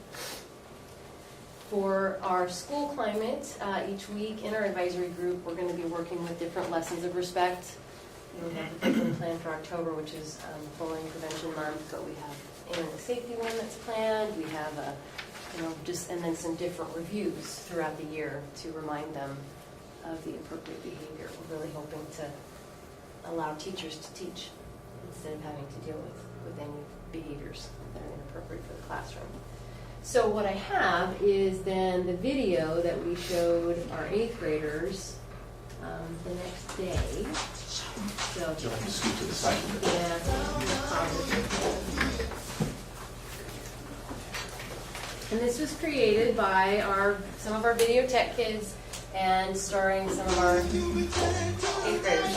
For our school climate, each week in our advisory group, we're going to be working with different lessons of respect. We have a different plan for October, which is Bullying Prevention Month, but we have internet safety one that's planned. We have and then some different reviews throughout the year to remind them of the appropriate behavior. We're really hoping to allow teachers to teach instead of having to deal with any behaviors that are inappropriate for the classroom. So what I have is then the video that we showed our 8th graders the next day. So, Would you like to scoot to the side of it? yeah, and this was created by some of our video tech kids and starring some of our 8th graders.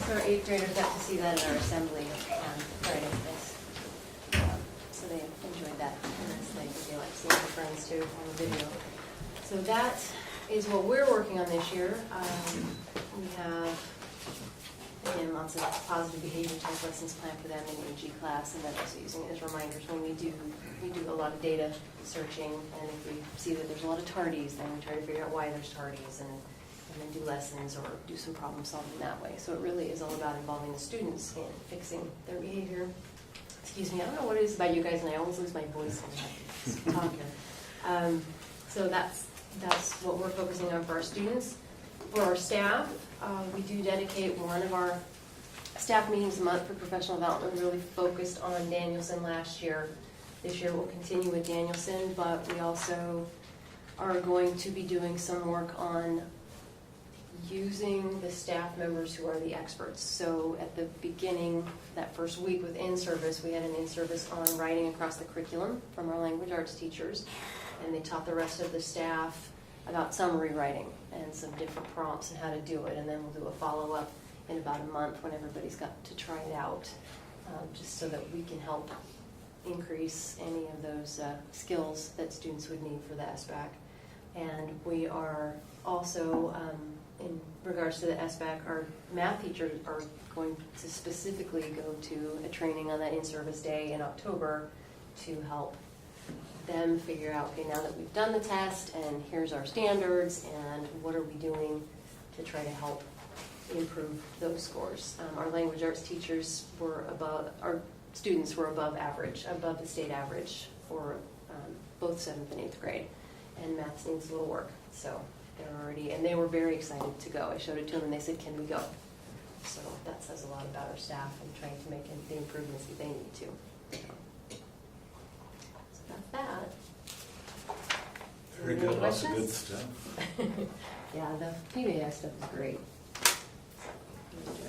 So our 8th graders got to see that in our assembly on Friday. So they enjoyed that. too on the video. So that is what we're working on this year. We have, again, lots of positive behavior type lessons planned for them in EG class, and then also using it as reminders when we do a lot of data searching, and if we see that there's a lot of tardies, then we try to figure out why there's tardies, and then do lessons or do some problem solving that way. So it really is all about involving the students in fixing their behavior. Excuse me, I don't know what it is about you guys, and I always lose my voice when I have to talk here. So that's what we're focusing on for our students. For our staff, we do dedicate one of our staff meetings a month for professional development. We really focused on Danielson last year. This year we'll continue with Danielson, but we also are going to be doing some work on using the staff members who are the experts. So at the beginning, that first week with in-service, we had an in-service on writing across the curriculum from our language arts teachers, and they taught the rest of the staff about summary writing and some different prompts and how to do it, and then we'll do a follow-up in about a month when everybody's got to try it out, just so that we can help increase any of those skills that students would need for the SBAC. And we are also, in regards to the SBAC, our math teachers are going to specifically go to a training on that in-service day in October to help them figure out, okay, now that we've done the test and here's our standards and what are we doing to try to help improve those scores. Our language arts teachers were above, our students were above average, above the state average for both 7th and 8th grade, and math needs a little work. So they're already, and they were very excited to go. I showed it to them and they said, can we go? So that says a lot about our staff and trying to make the improvements that they need to. So that's that. Very Any good, lots of good questions? stuff. Yeah, the PBS stuff is great.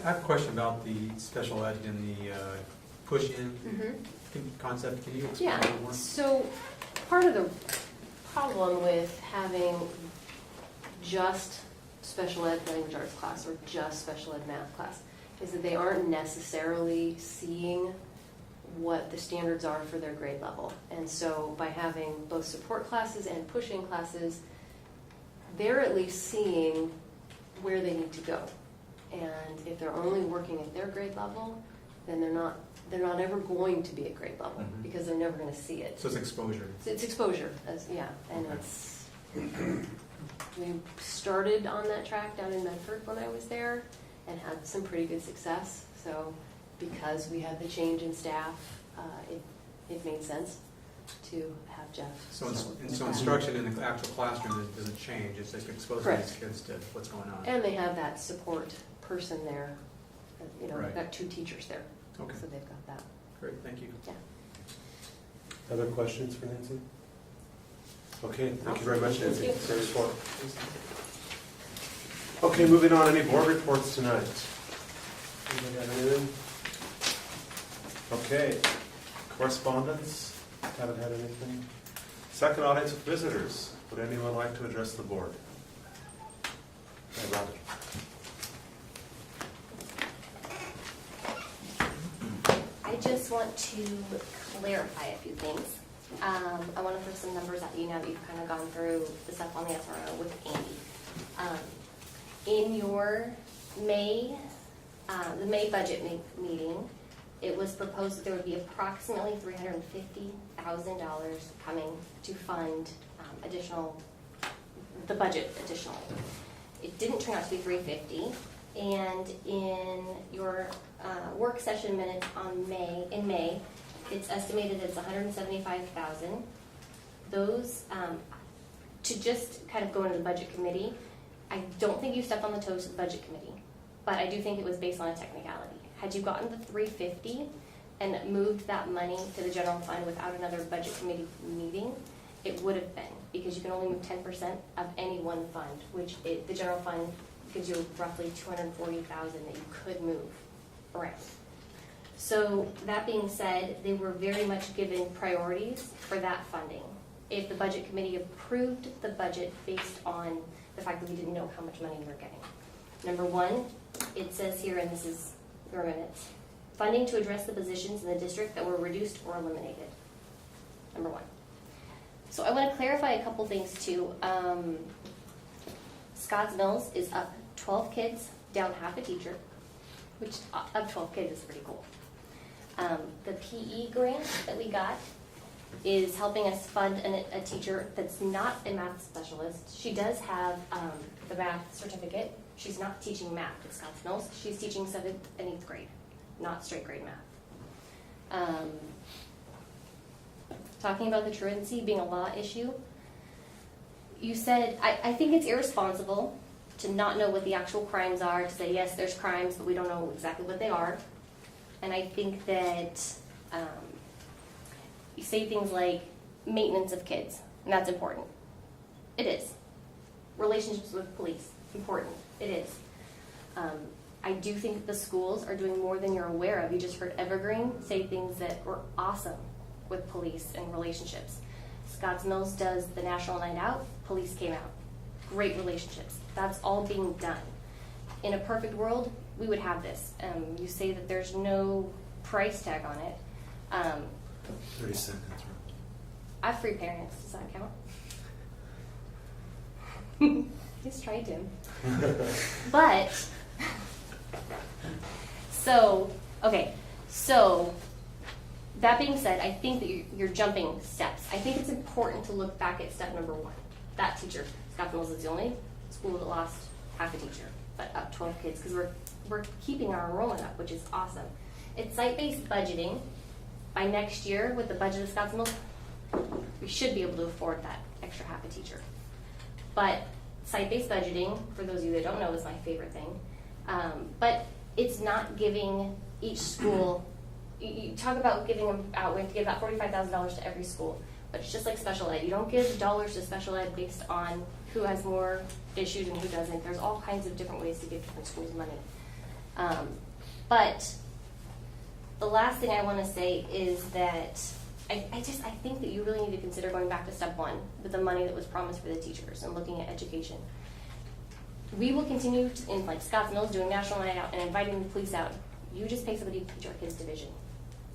I have a question about the special ed and the push-in concept. Can you explain a Yeah, little more? so part of the problem with having just special ed language arts class or just special ed math class is that they aren't necessarily seeing what the standards are for their grade level. And so by having both support classes and push-in classes, they're at least seeing where they need to go. And if they're only working at their grade level, then they're not ever going to be at grade level because they're never going to see it. So it's exposure. It's exposure, yeah, and Okay. it's, we started on that track down in Medford when I was there and had some pretty good success. So because we had the change in staff, it made sense to have Jeff. So instruction in the actual classroom doesn't change. It's like exposing Correct. these kids to what's going on. And they have that support person there. You know, Right. they've got 2 teachers there. Okay. So they've got that. Great, thank you. Yeah. Other questions for Nancy? Okay, thank you very much, Nancy. Thank you. Great report. Okay, moving on, any board reports tonight? Anybody have anything? Okay, correspondence, haven't had anything. Second, audience of visitors. Would anyone like to address the board? Hey, Robert. I just want to clarify a few things. I want to throw some numbers at you now that you've kind of gone through the stuff on the SRO with Andy. In your May, the May budget meeting, it was proposed that there would be approximately $350,000 coming to fund the budget additionally. It didn't turn out to be $350,000, and in your work session minutes in May, it's estimated it's $175,000. Those, to just kind of go into the budget committee, I don't think you stepped on the toes of the budget committee, but I do think it was based on a technicality. Had you gotten the $350,000 and moved that money to the general fund without another budget committee meeting, it would have been, because you can only move 10% of any one fund, which the general fund gives you roughly $240,000 that you could move around. So that being said, they were very much given priorities for that funding. If the budget committee approved the budget based on the fact that we didn't know how much money we were getting. Number one, it says here, and this is your minutes, funding to address the positions in the district that were reduced or eliminated. Number one. So I want to clarify a couple things too. Scotts Mills is up 12 kids, down half a teacher, which up 12 kids is pretty cool. The PE grant that we got is helping us fund a teacher that's not a math specialist. She does have the math certificate. She's not teaching math at Scotts Mills. She's teaching 7th and 8th grade, not straight grade math. Talking about the truancy being a law issue, you said, I think it's irresponsible to not know what the actual crimes are, to say, yes, there's crimes, but we don't know exactly what they are. And I think that you say things like maintenance of kids, and that's important. It is. Relationships with police, important. It is. I do think the schools are doing more than you're aware of. You just heard Evergreen say things that were awesome with police and relationships. Scotts Mills does the National Night Out, police came out. Great relationships. That's all being done. In a perfect world, we would have this. You say that there's no price tag on it. 30 seconds. I have free parents. Does that count? Just try to. But, so, okay. So, that being said, I think that you're jumping steps. I think it's important to look back at step number 1. That teacher, Scotts Mills is the only school that lost half a teacher, but up 12 kids, because we're keeping our enrollment up, which is awesome. It's site-based budgeting. By next year, with the budget of Scotts Mills, we should be able to afford that extra half a teacher. But site-based budgeting, for those of you that don't know, is my favorite thing. But it's not giving each school, you talk about giving them out, we have to give out $45,000 to every school, but it's just like special ed. You don't give dollars to special ed based on who has more issues and who doesn't. There's all kinds of different ways to give different schools money. But the last thing I want to say is that I think that you really need to consider going back to step 1 with the money that was promised for the teachers and looking at education. We will continue in like Scotts Mills doing National Night Out and inviting the police out. You just pay somebody to teach our kids division.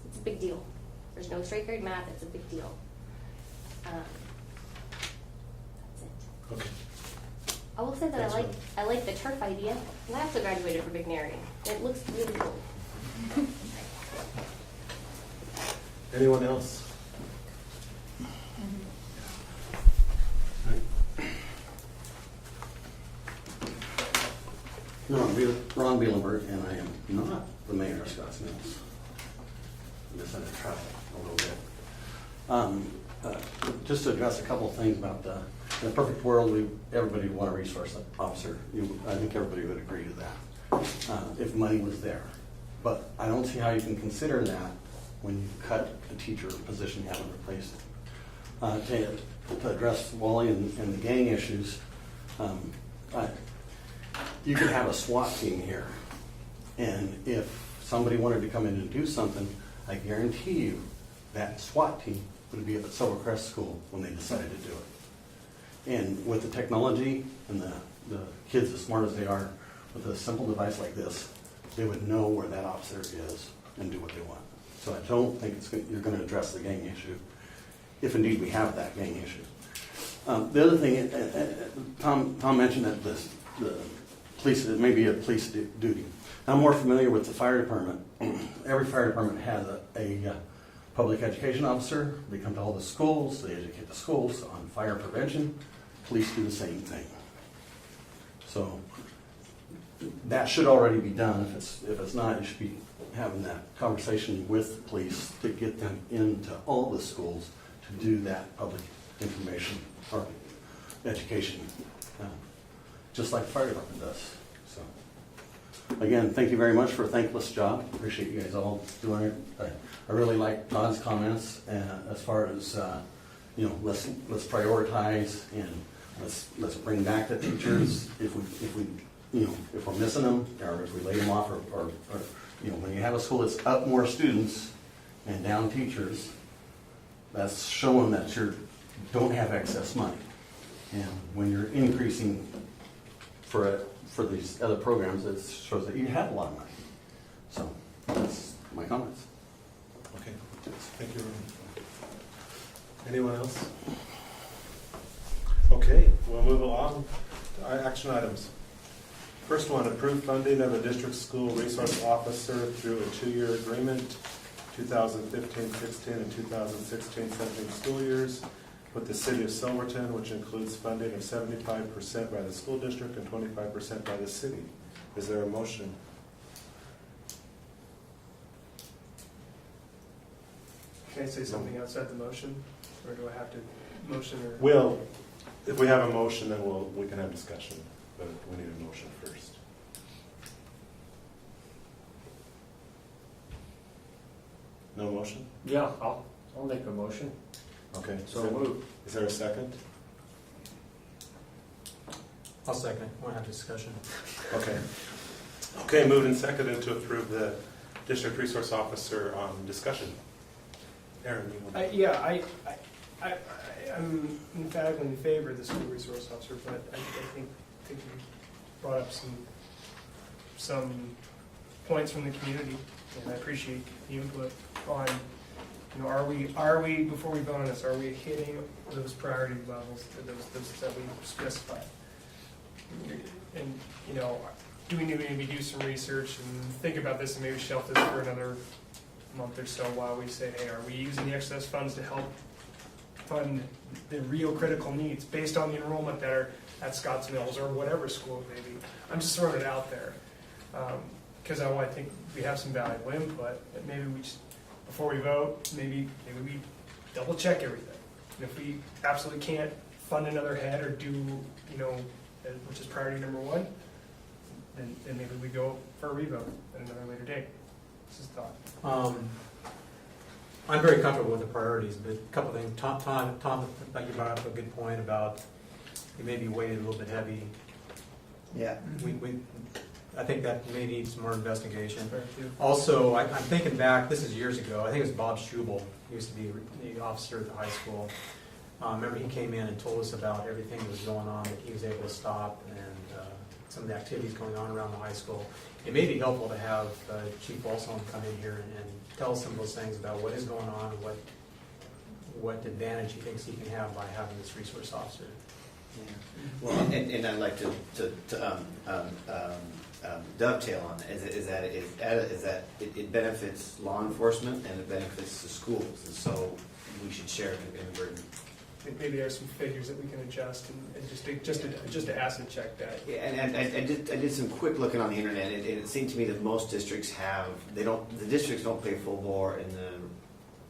It's a big deal. There's no straight grade math. It's a big deal. That's it. Okay. I will say that I like the turf idea. I also graduated from McNary. It looks really cool. Anyone else? Ron Bielenberg, and I am not the mayor of Scotts Mills. I guess I had to travel a little bit. Just to address a couple of things about in a perfect world, everybody would want a resource officer. I think everybody would agree to that if money was there. But I don't see how you can consider that when you cut a teacher position you haven't replaced it. To address Wally and the gang issues, you could have a SWAT team here, and if somebody wanted to come in and do something, I guarantee you that SWAT team would be up at Silvercrest School when they decided to do it. And with the technology and the kids as smart as they are, with a simple device like this, they would know where that officer is and do what they want. So I don't think you're going to address the gang issue, if indeed we have that gang issue. The other thing, Tom mentioned that the police, it may be a police duty. I'm more familiar with the fire department. Every fire department has a public education officer. They come to all the schools, they educate the schools on fire prevention. Police do the same thing. So that should already be done. If it's not, you should be having that conversation with the police to get them into all the schools to do that public information or education, just like the fire department does. So, again, thank you very much for a thankless job. Appreciate you guys all doing it. I really like Todd's comments as far as let's prioritize and let's bring back the teachers if we're missing them or if we lay them off or when you have a school that's up more students and down teachers, that's showing that you don't have excess money. And when you're increasing for these other programs, it shows that you have a lot of money. So that's my comments. Okay, thank you. Anyone else? Okay, we'll move along to our action items. First one, approve funding of a district school resource officer through a 2-year agreement, 2015-16 and 2016-17 school years with the city of Silverton, which includes funding of 75% by the school district and 25% by the city. Is there a motion? Can I say something outside the motion, or do I have to motion or? Well, if we have a motion, then we can have discussion, but we need a motion first. No motion? Yeah, I'll make a motion. Okay. So move. Is there a second? I'll second. We'll have discussion. Okay. Okay, moved and seconded to approve the district resource officer discussion. Aaron, you want I'm emphatically in favor of the school resource officer, but I think you brought up some points from the community, and I appreciate the input on, are we before we vote on this, are we hitting those priority levels, those that we specified? And, do we need to maybe do some research and think about this and maybe shelf this for another month or so while we say, hey, are we using the excess funds to help fund the real critical needs based on the enrollment that are at Scotts Mills or whatever school it may be? I'm just throwing it out there because I think we have some valuable input. That maybe we just, before we vote, maybe we double check everything. And if we absolutely can't fund another head or do, which is priority number one, then maybe we go for a revote at another later date. This is thought. I'm very comfortable with the priorities, but a couple of things. Tom, like you brought up a good point about it may be weighted a little bit heavy. Yeah. I think that may need some more investigation. Fair too. Also, I'm thinking back, this is years ago, I think it was Bob Schubel, he used to be the officer at the high school. Remember he came in and told us about everything that was going on that he was able to stop and some of the activities going on around the high school. It may be helpful to have Chief Walsall come in here and tell us some of those things about what is going on, what advantage he thinks he can have by having this resource officer. Yeah. Well, and I'd like to dovetail on that, is that it benefits law enforcement and it benefits the schools, and so we should share in the burden. I think maybe there are some figures that we can adjust and just to asset check that. Yeah, and I did some quick looking on the internet, and it seemed to me that most districts the districts don't pay full bore, and the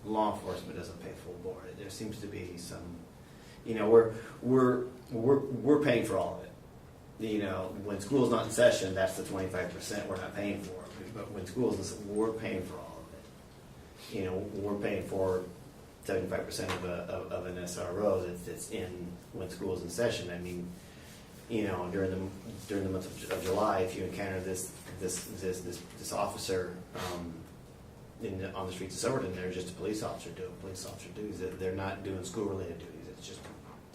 law enforcement doesn't pay full bore. There seems to be some, we're paying for all of it. When school's not in session, that's the 25% we're not paying for. But when school's in session, we're paying for all of it. We're paying for 75% of an SRO that's in when school's in session. I mean, during the month of July, if you encounter this officer on the streets of Silverton, they're just a police officer doing police officer duties. They're not doing school related duties.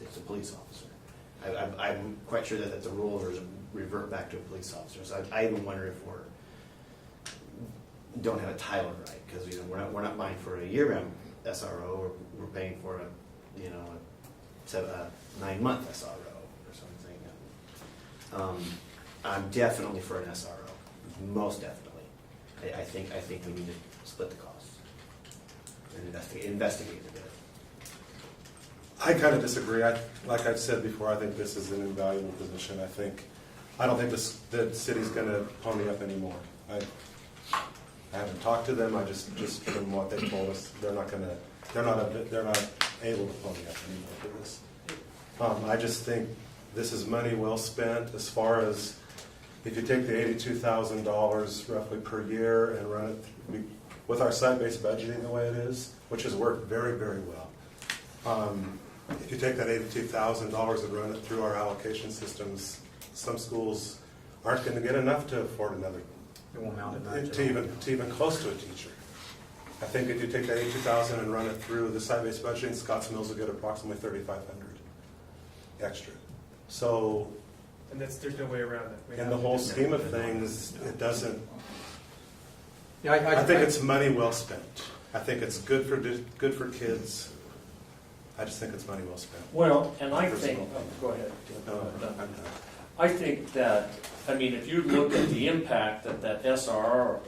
It's a police officer. I'm quite sure that the rules revert back to a police officer. So I even wonder if don't have a title right, because we're not buying for a year-round SRO, we're paying for a 9-month SRO or something. I'm definitely for an SRO, most definitely. I think we need to split the costs and investigate a bit. I kind of disagree. Like I've said before, I think this is an invaluable position. I don't think the city's going to pony up anymore. I haven't talked to them. I just from what they told us, they're not able to pony up anymore for this. I just think this is money well spent. As far as if you take the $82,000 roughly per year and run it with our site-based budgeting the way it is, which has worked very, very well. If you take that $82,000 and run it through our allocation systems, some schools aren't going to get enough to afford another. It won't amount to much. To even close to a teacher. I think if you take that $82,000 and run it through the site-based budgeting, Scotts Mills will get approximately $3,500 extra. So, and there's no way around it. In the whole scheme of things, it doesn't. Yeah, I think it's money well spent. I think it's good for kids. I just think it's money well spent. Well, and I think, Personal go ahead. No, I'm done. I think that, I mean, if you look at the impact that SRO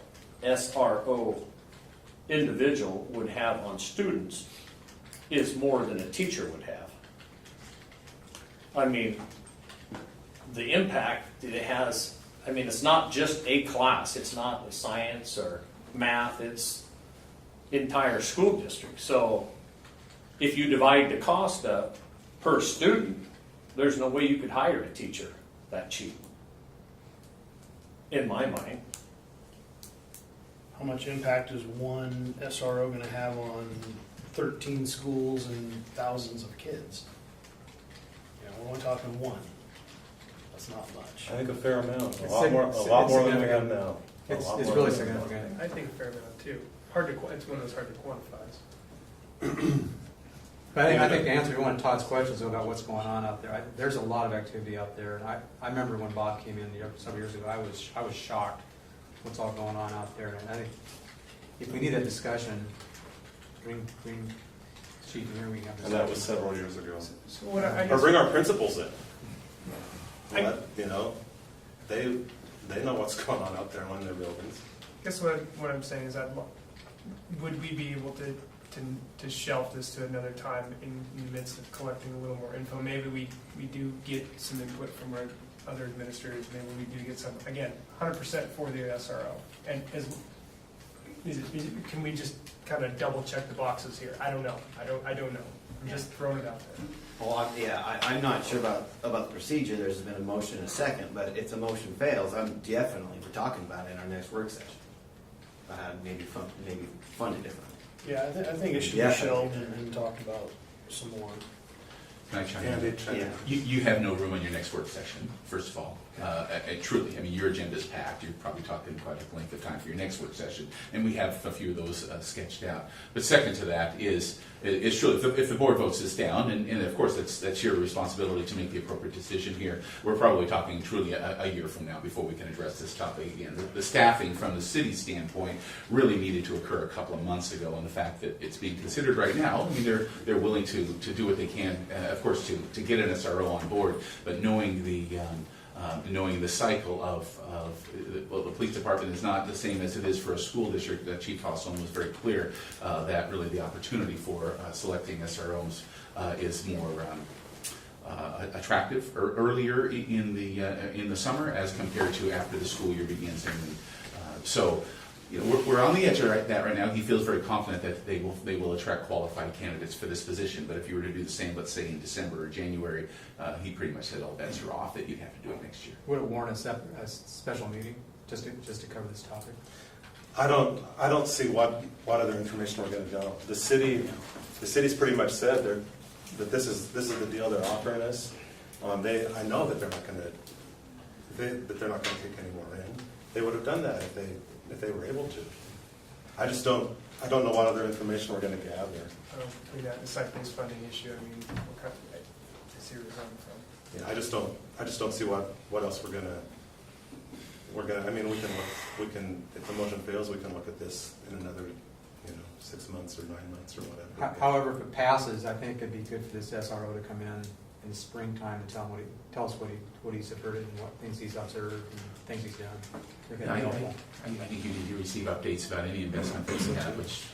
individual would have on students, is more than a teacher would have. I mean, the impact that it has, I mean, it's not just a class, it's not the science or math, it's entire school district. So if you divide the cost up per student, there's no way you could hire a teacher that cheap, in my mind. How much impact is one SRO going to have on 13 schools and thousands of kids? You know, we're only talking one. That's not much. I think a fair amount, a It's lot more than we have significant. now. A It's lot it's more really than we have now. significant. I think a fair amount too. It's one of those hard to quantify. But I think to answer one of Todd's questions about what's going on out there, there's a lot of activity out there. And I remember when Bob came in several years ago, I was shocked what's all going on out there. And I think if we need that discussion, bring Chief in here, we can have this. And that was several years ago. So what I Or guess, bring our principals in. You know, they know what's going on out there in their buildings. I guess what I'm saying is that would we be able to shelf this to another time in the midst of collecting a little more info? Maybe we do get some input from our other administrators. Maybe we do get some, again, 100% for the SRO. And can we just kind of double check the boxes here? I don't know. I don't know. I'm just throwing it out there. Well, I'm not sure about the procedure. There's been a motion and a second, but if the motion fails, I'm definitely, we're talking about it in our next work session. Maybe fund it differently. Yeah, I think it should Yeah. be shelved and talked about some more. Can I chime Yeah, in? they try to- You have no room in your next work session, first of all. Truly, I mean, your agenda's packed. You're probably talking quite a length of time for your next work session, and we have a few of those sketched out. But second to that is truly, if the board votes this down, and of course that's your responsibility to make the appropriate decision here, we're probably talking truly a year from now before we can address this topic again. The staffing from the city standpoint really needed to occur a couple of months ago, and the fact that it's being considered right now, I mean, they're willing to do what they can, of course, to get an SRO on board, but knowing the cycle of the police department is not the same as it is for a school district. Chief Hawson was very clear that really the opportunity for selecting SROs is more attractive earlier in the summer as compared to after the school year begins. So, you know, we're on the edge of that right now. He feels very confident that they will attract qualified candidates for this position. But if you were to do the same, let's say in December or January, he pretty much said all bets are off, that you'd have to do it next year. Would it warrant a special meeting just to cover this topic? I don't see what other information we're going to know. The city's pretty much said that this is the deal they're offering us. I know that they're not going to take any more in. They would have done that if they were able to. I don't know what other information we're going to gather. Between that and the site-based funding issue, I mean, I see where you're coming from. Yeah, I just don't see what else we're gonna. I mean, we can if the motion fails, we can look at this in another 6 months or 9 months or whatever. However, if it passes, I think it'd be good for this SRO to come in the springtime and tell us what he's averted and what things he's observed and things he's done. I think you need to receive updates about any investment that we have, which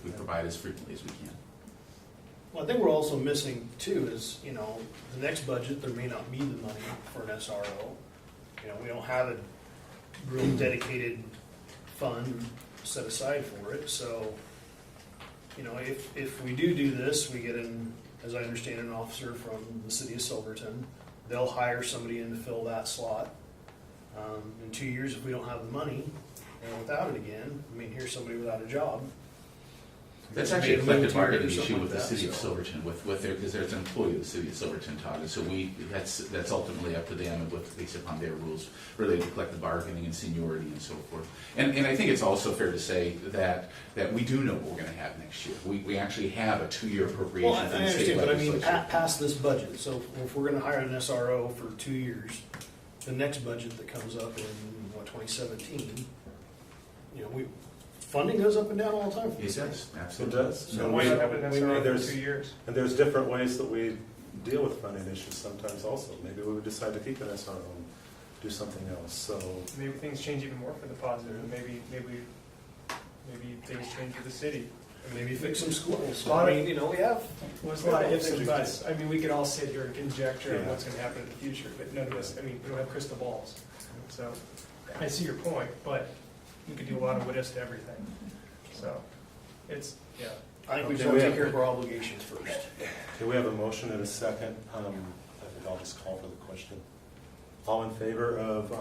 we provide as frequently as we can. Well, I think we're also missing too is, the next budget, there may not be the money for an SRO. We don't have a real dedicated fund set aside for it. So, if we do this, we get as I understand, an officer from the city of Silverton. They'll hire somebody in to fill that slot. In 2 years, if we don't have the money, and without it again, here's somebody without a job. That's actually a collective bargaining Or something issue like with the that, city of so. Silverton, because there's an employee of the city of Silverton, Todd, and so that's ultimately up to them and based upon their rules related to collective bargaining and seniority and so forth. And I think it's also fair to say that we do know what we're going to have next year. We actually have a 2-year appropriation Well, I from the state understand, but legislature. past this budget, so if we're gonna hire an SRO for 2 years, the next budget that comes up in, 2017, funding goes up and down all the time. It does, It absolutely. does. So And why we- not have an we- SRO for there's- 2 years? And there's different ways that we deal with funding issues sometimes also. Maybe we would decide to keep an SRO and do something else, so. Maybe things change even more for the positive, and maybe things change for the city. Maybe fix some schools. Lot I of- mean, you know, we have. Well, it's a lot of ifs and things we buts. I mean, we could all sit here and conjecture on Yeah. what's gonna happen in the future, but none of us, I mean, we don't have crystal balls. So, I see your point, but we could do a lot of what ifs to everything. So, it's, yeah. I think we Okay, should we take have- care of our obligations first. Okay, we have a motion and a second. I think I'll just call for the question. All in favor of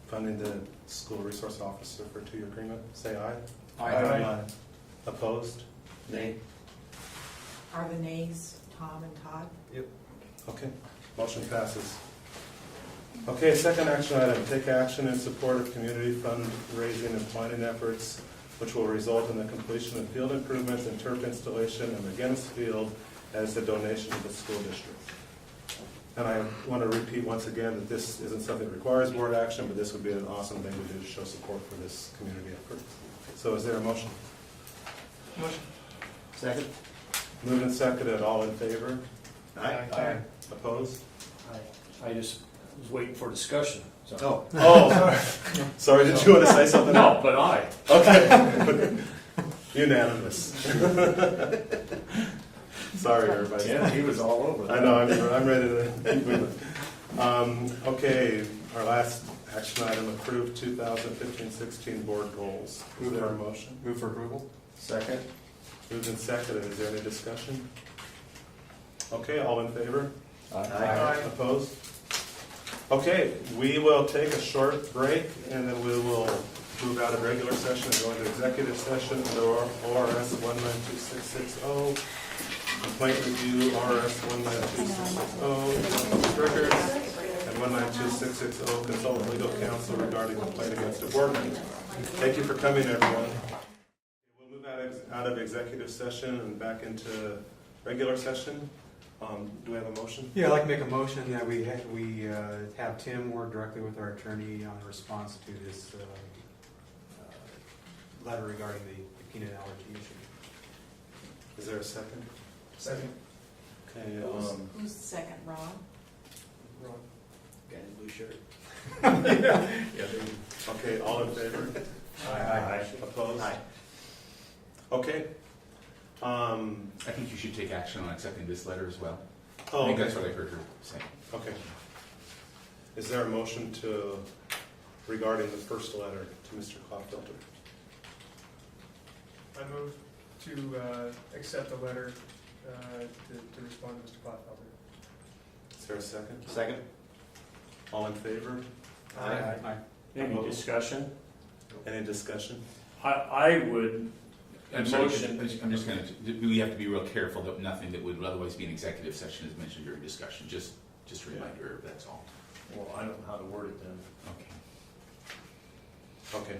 funding the school resource officer for a 2-year agreement, say aye. Aye. Opposed? Nay. Are the nays Tom and Todd? Okay, motion passes. Okay, second action item, take action in support of community fundraising and planning efforts, which will result in the completion of field improvements and turf installation in McGinnis Field as a donation to the school district. And I want to repeat once again that this isn't something that requires board action, but this would be an awesome thing to do to show support for this community effort. So is there a motion? Motion. Second? Moved and seconded, all in favor? Aye. Opposed? I just was waiting for discussion, so. Oh, sorry, did you want to say something? No, but aye. Okay. Unanimous. Sorry, everybody. Yeah, he was all over that. I know, I'm ready to keep moving. Okay, our last action item, approved 2015-16 board goals. Is there a motion? Move for approval? Second? Moved and seconded, is there any discussion? Okay, all in favor? Aye. Opposed? Okay, we will take a short break, and then we will move out of regular session and go into executive session under ORS 192660, complaint review, RS 192660, public records, and 192660, consultant legal counsel regarding complaint against a board member. Thank you for coming, everyone. We'll move out of executive session and back into regular session. Do we have a motion? Yeah, I'd like to make a motion that we have Tim work directly with our attorney on a response to this letter regarding the peanut allergy issue. Is there a second? Second. Okay, Who's the second, Ron? Wrong. Guy in the blue shirt. okay, all in favor? Aye. Opposed? Aye. Okay. I think you should take action on accepting this letter as well. I Oh, think okay. that's what I heard her say. Okay. Is there a motion regarding the first letter to Mr. Clodfelter? I move to accept the letter to respond to Mr. Clodfelter. Is there a second? Second? All in favor? Aye. Any discussion? Any discussion? I would I'm sorry, motion. I'm just going to, we have to be real careful that nothing that would otherwise be an executive session is mentioned during discussion. Just a reminder, that's all. Well, I don't know how to word it then. Okay.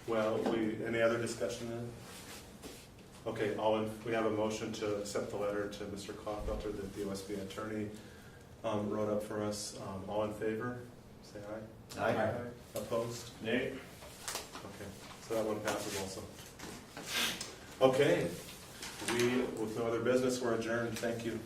Well, any other discussion then? Okay, we have a motion to accept the letter to Mr. Clodfelter that the OSB attorney wrote up for us. All in favor? Say aye. Aye. Opposed? Nay? Okay, so that one passes also. Okay, with no other business, we're adjourned. Thank you.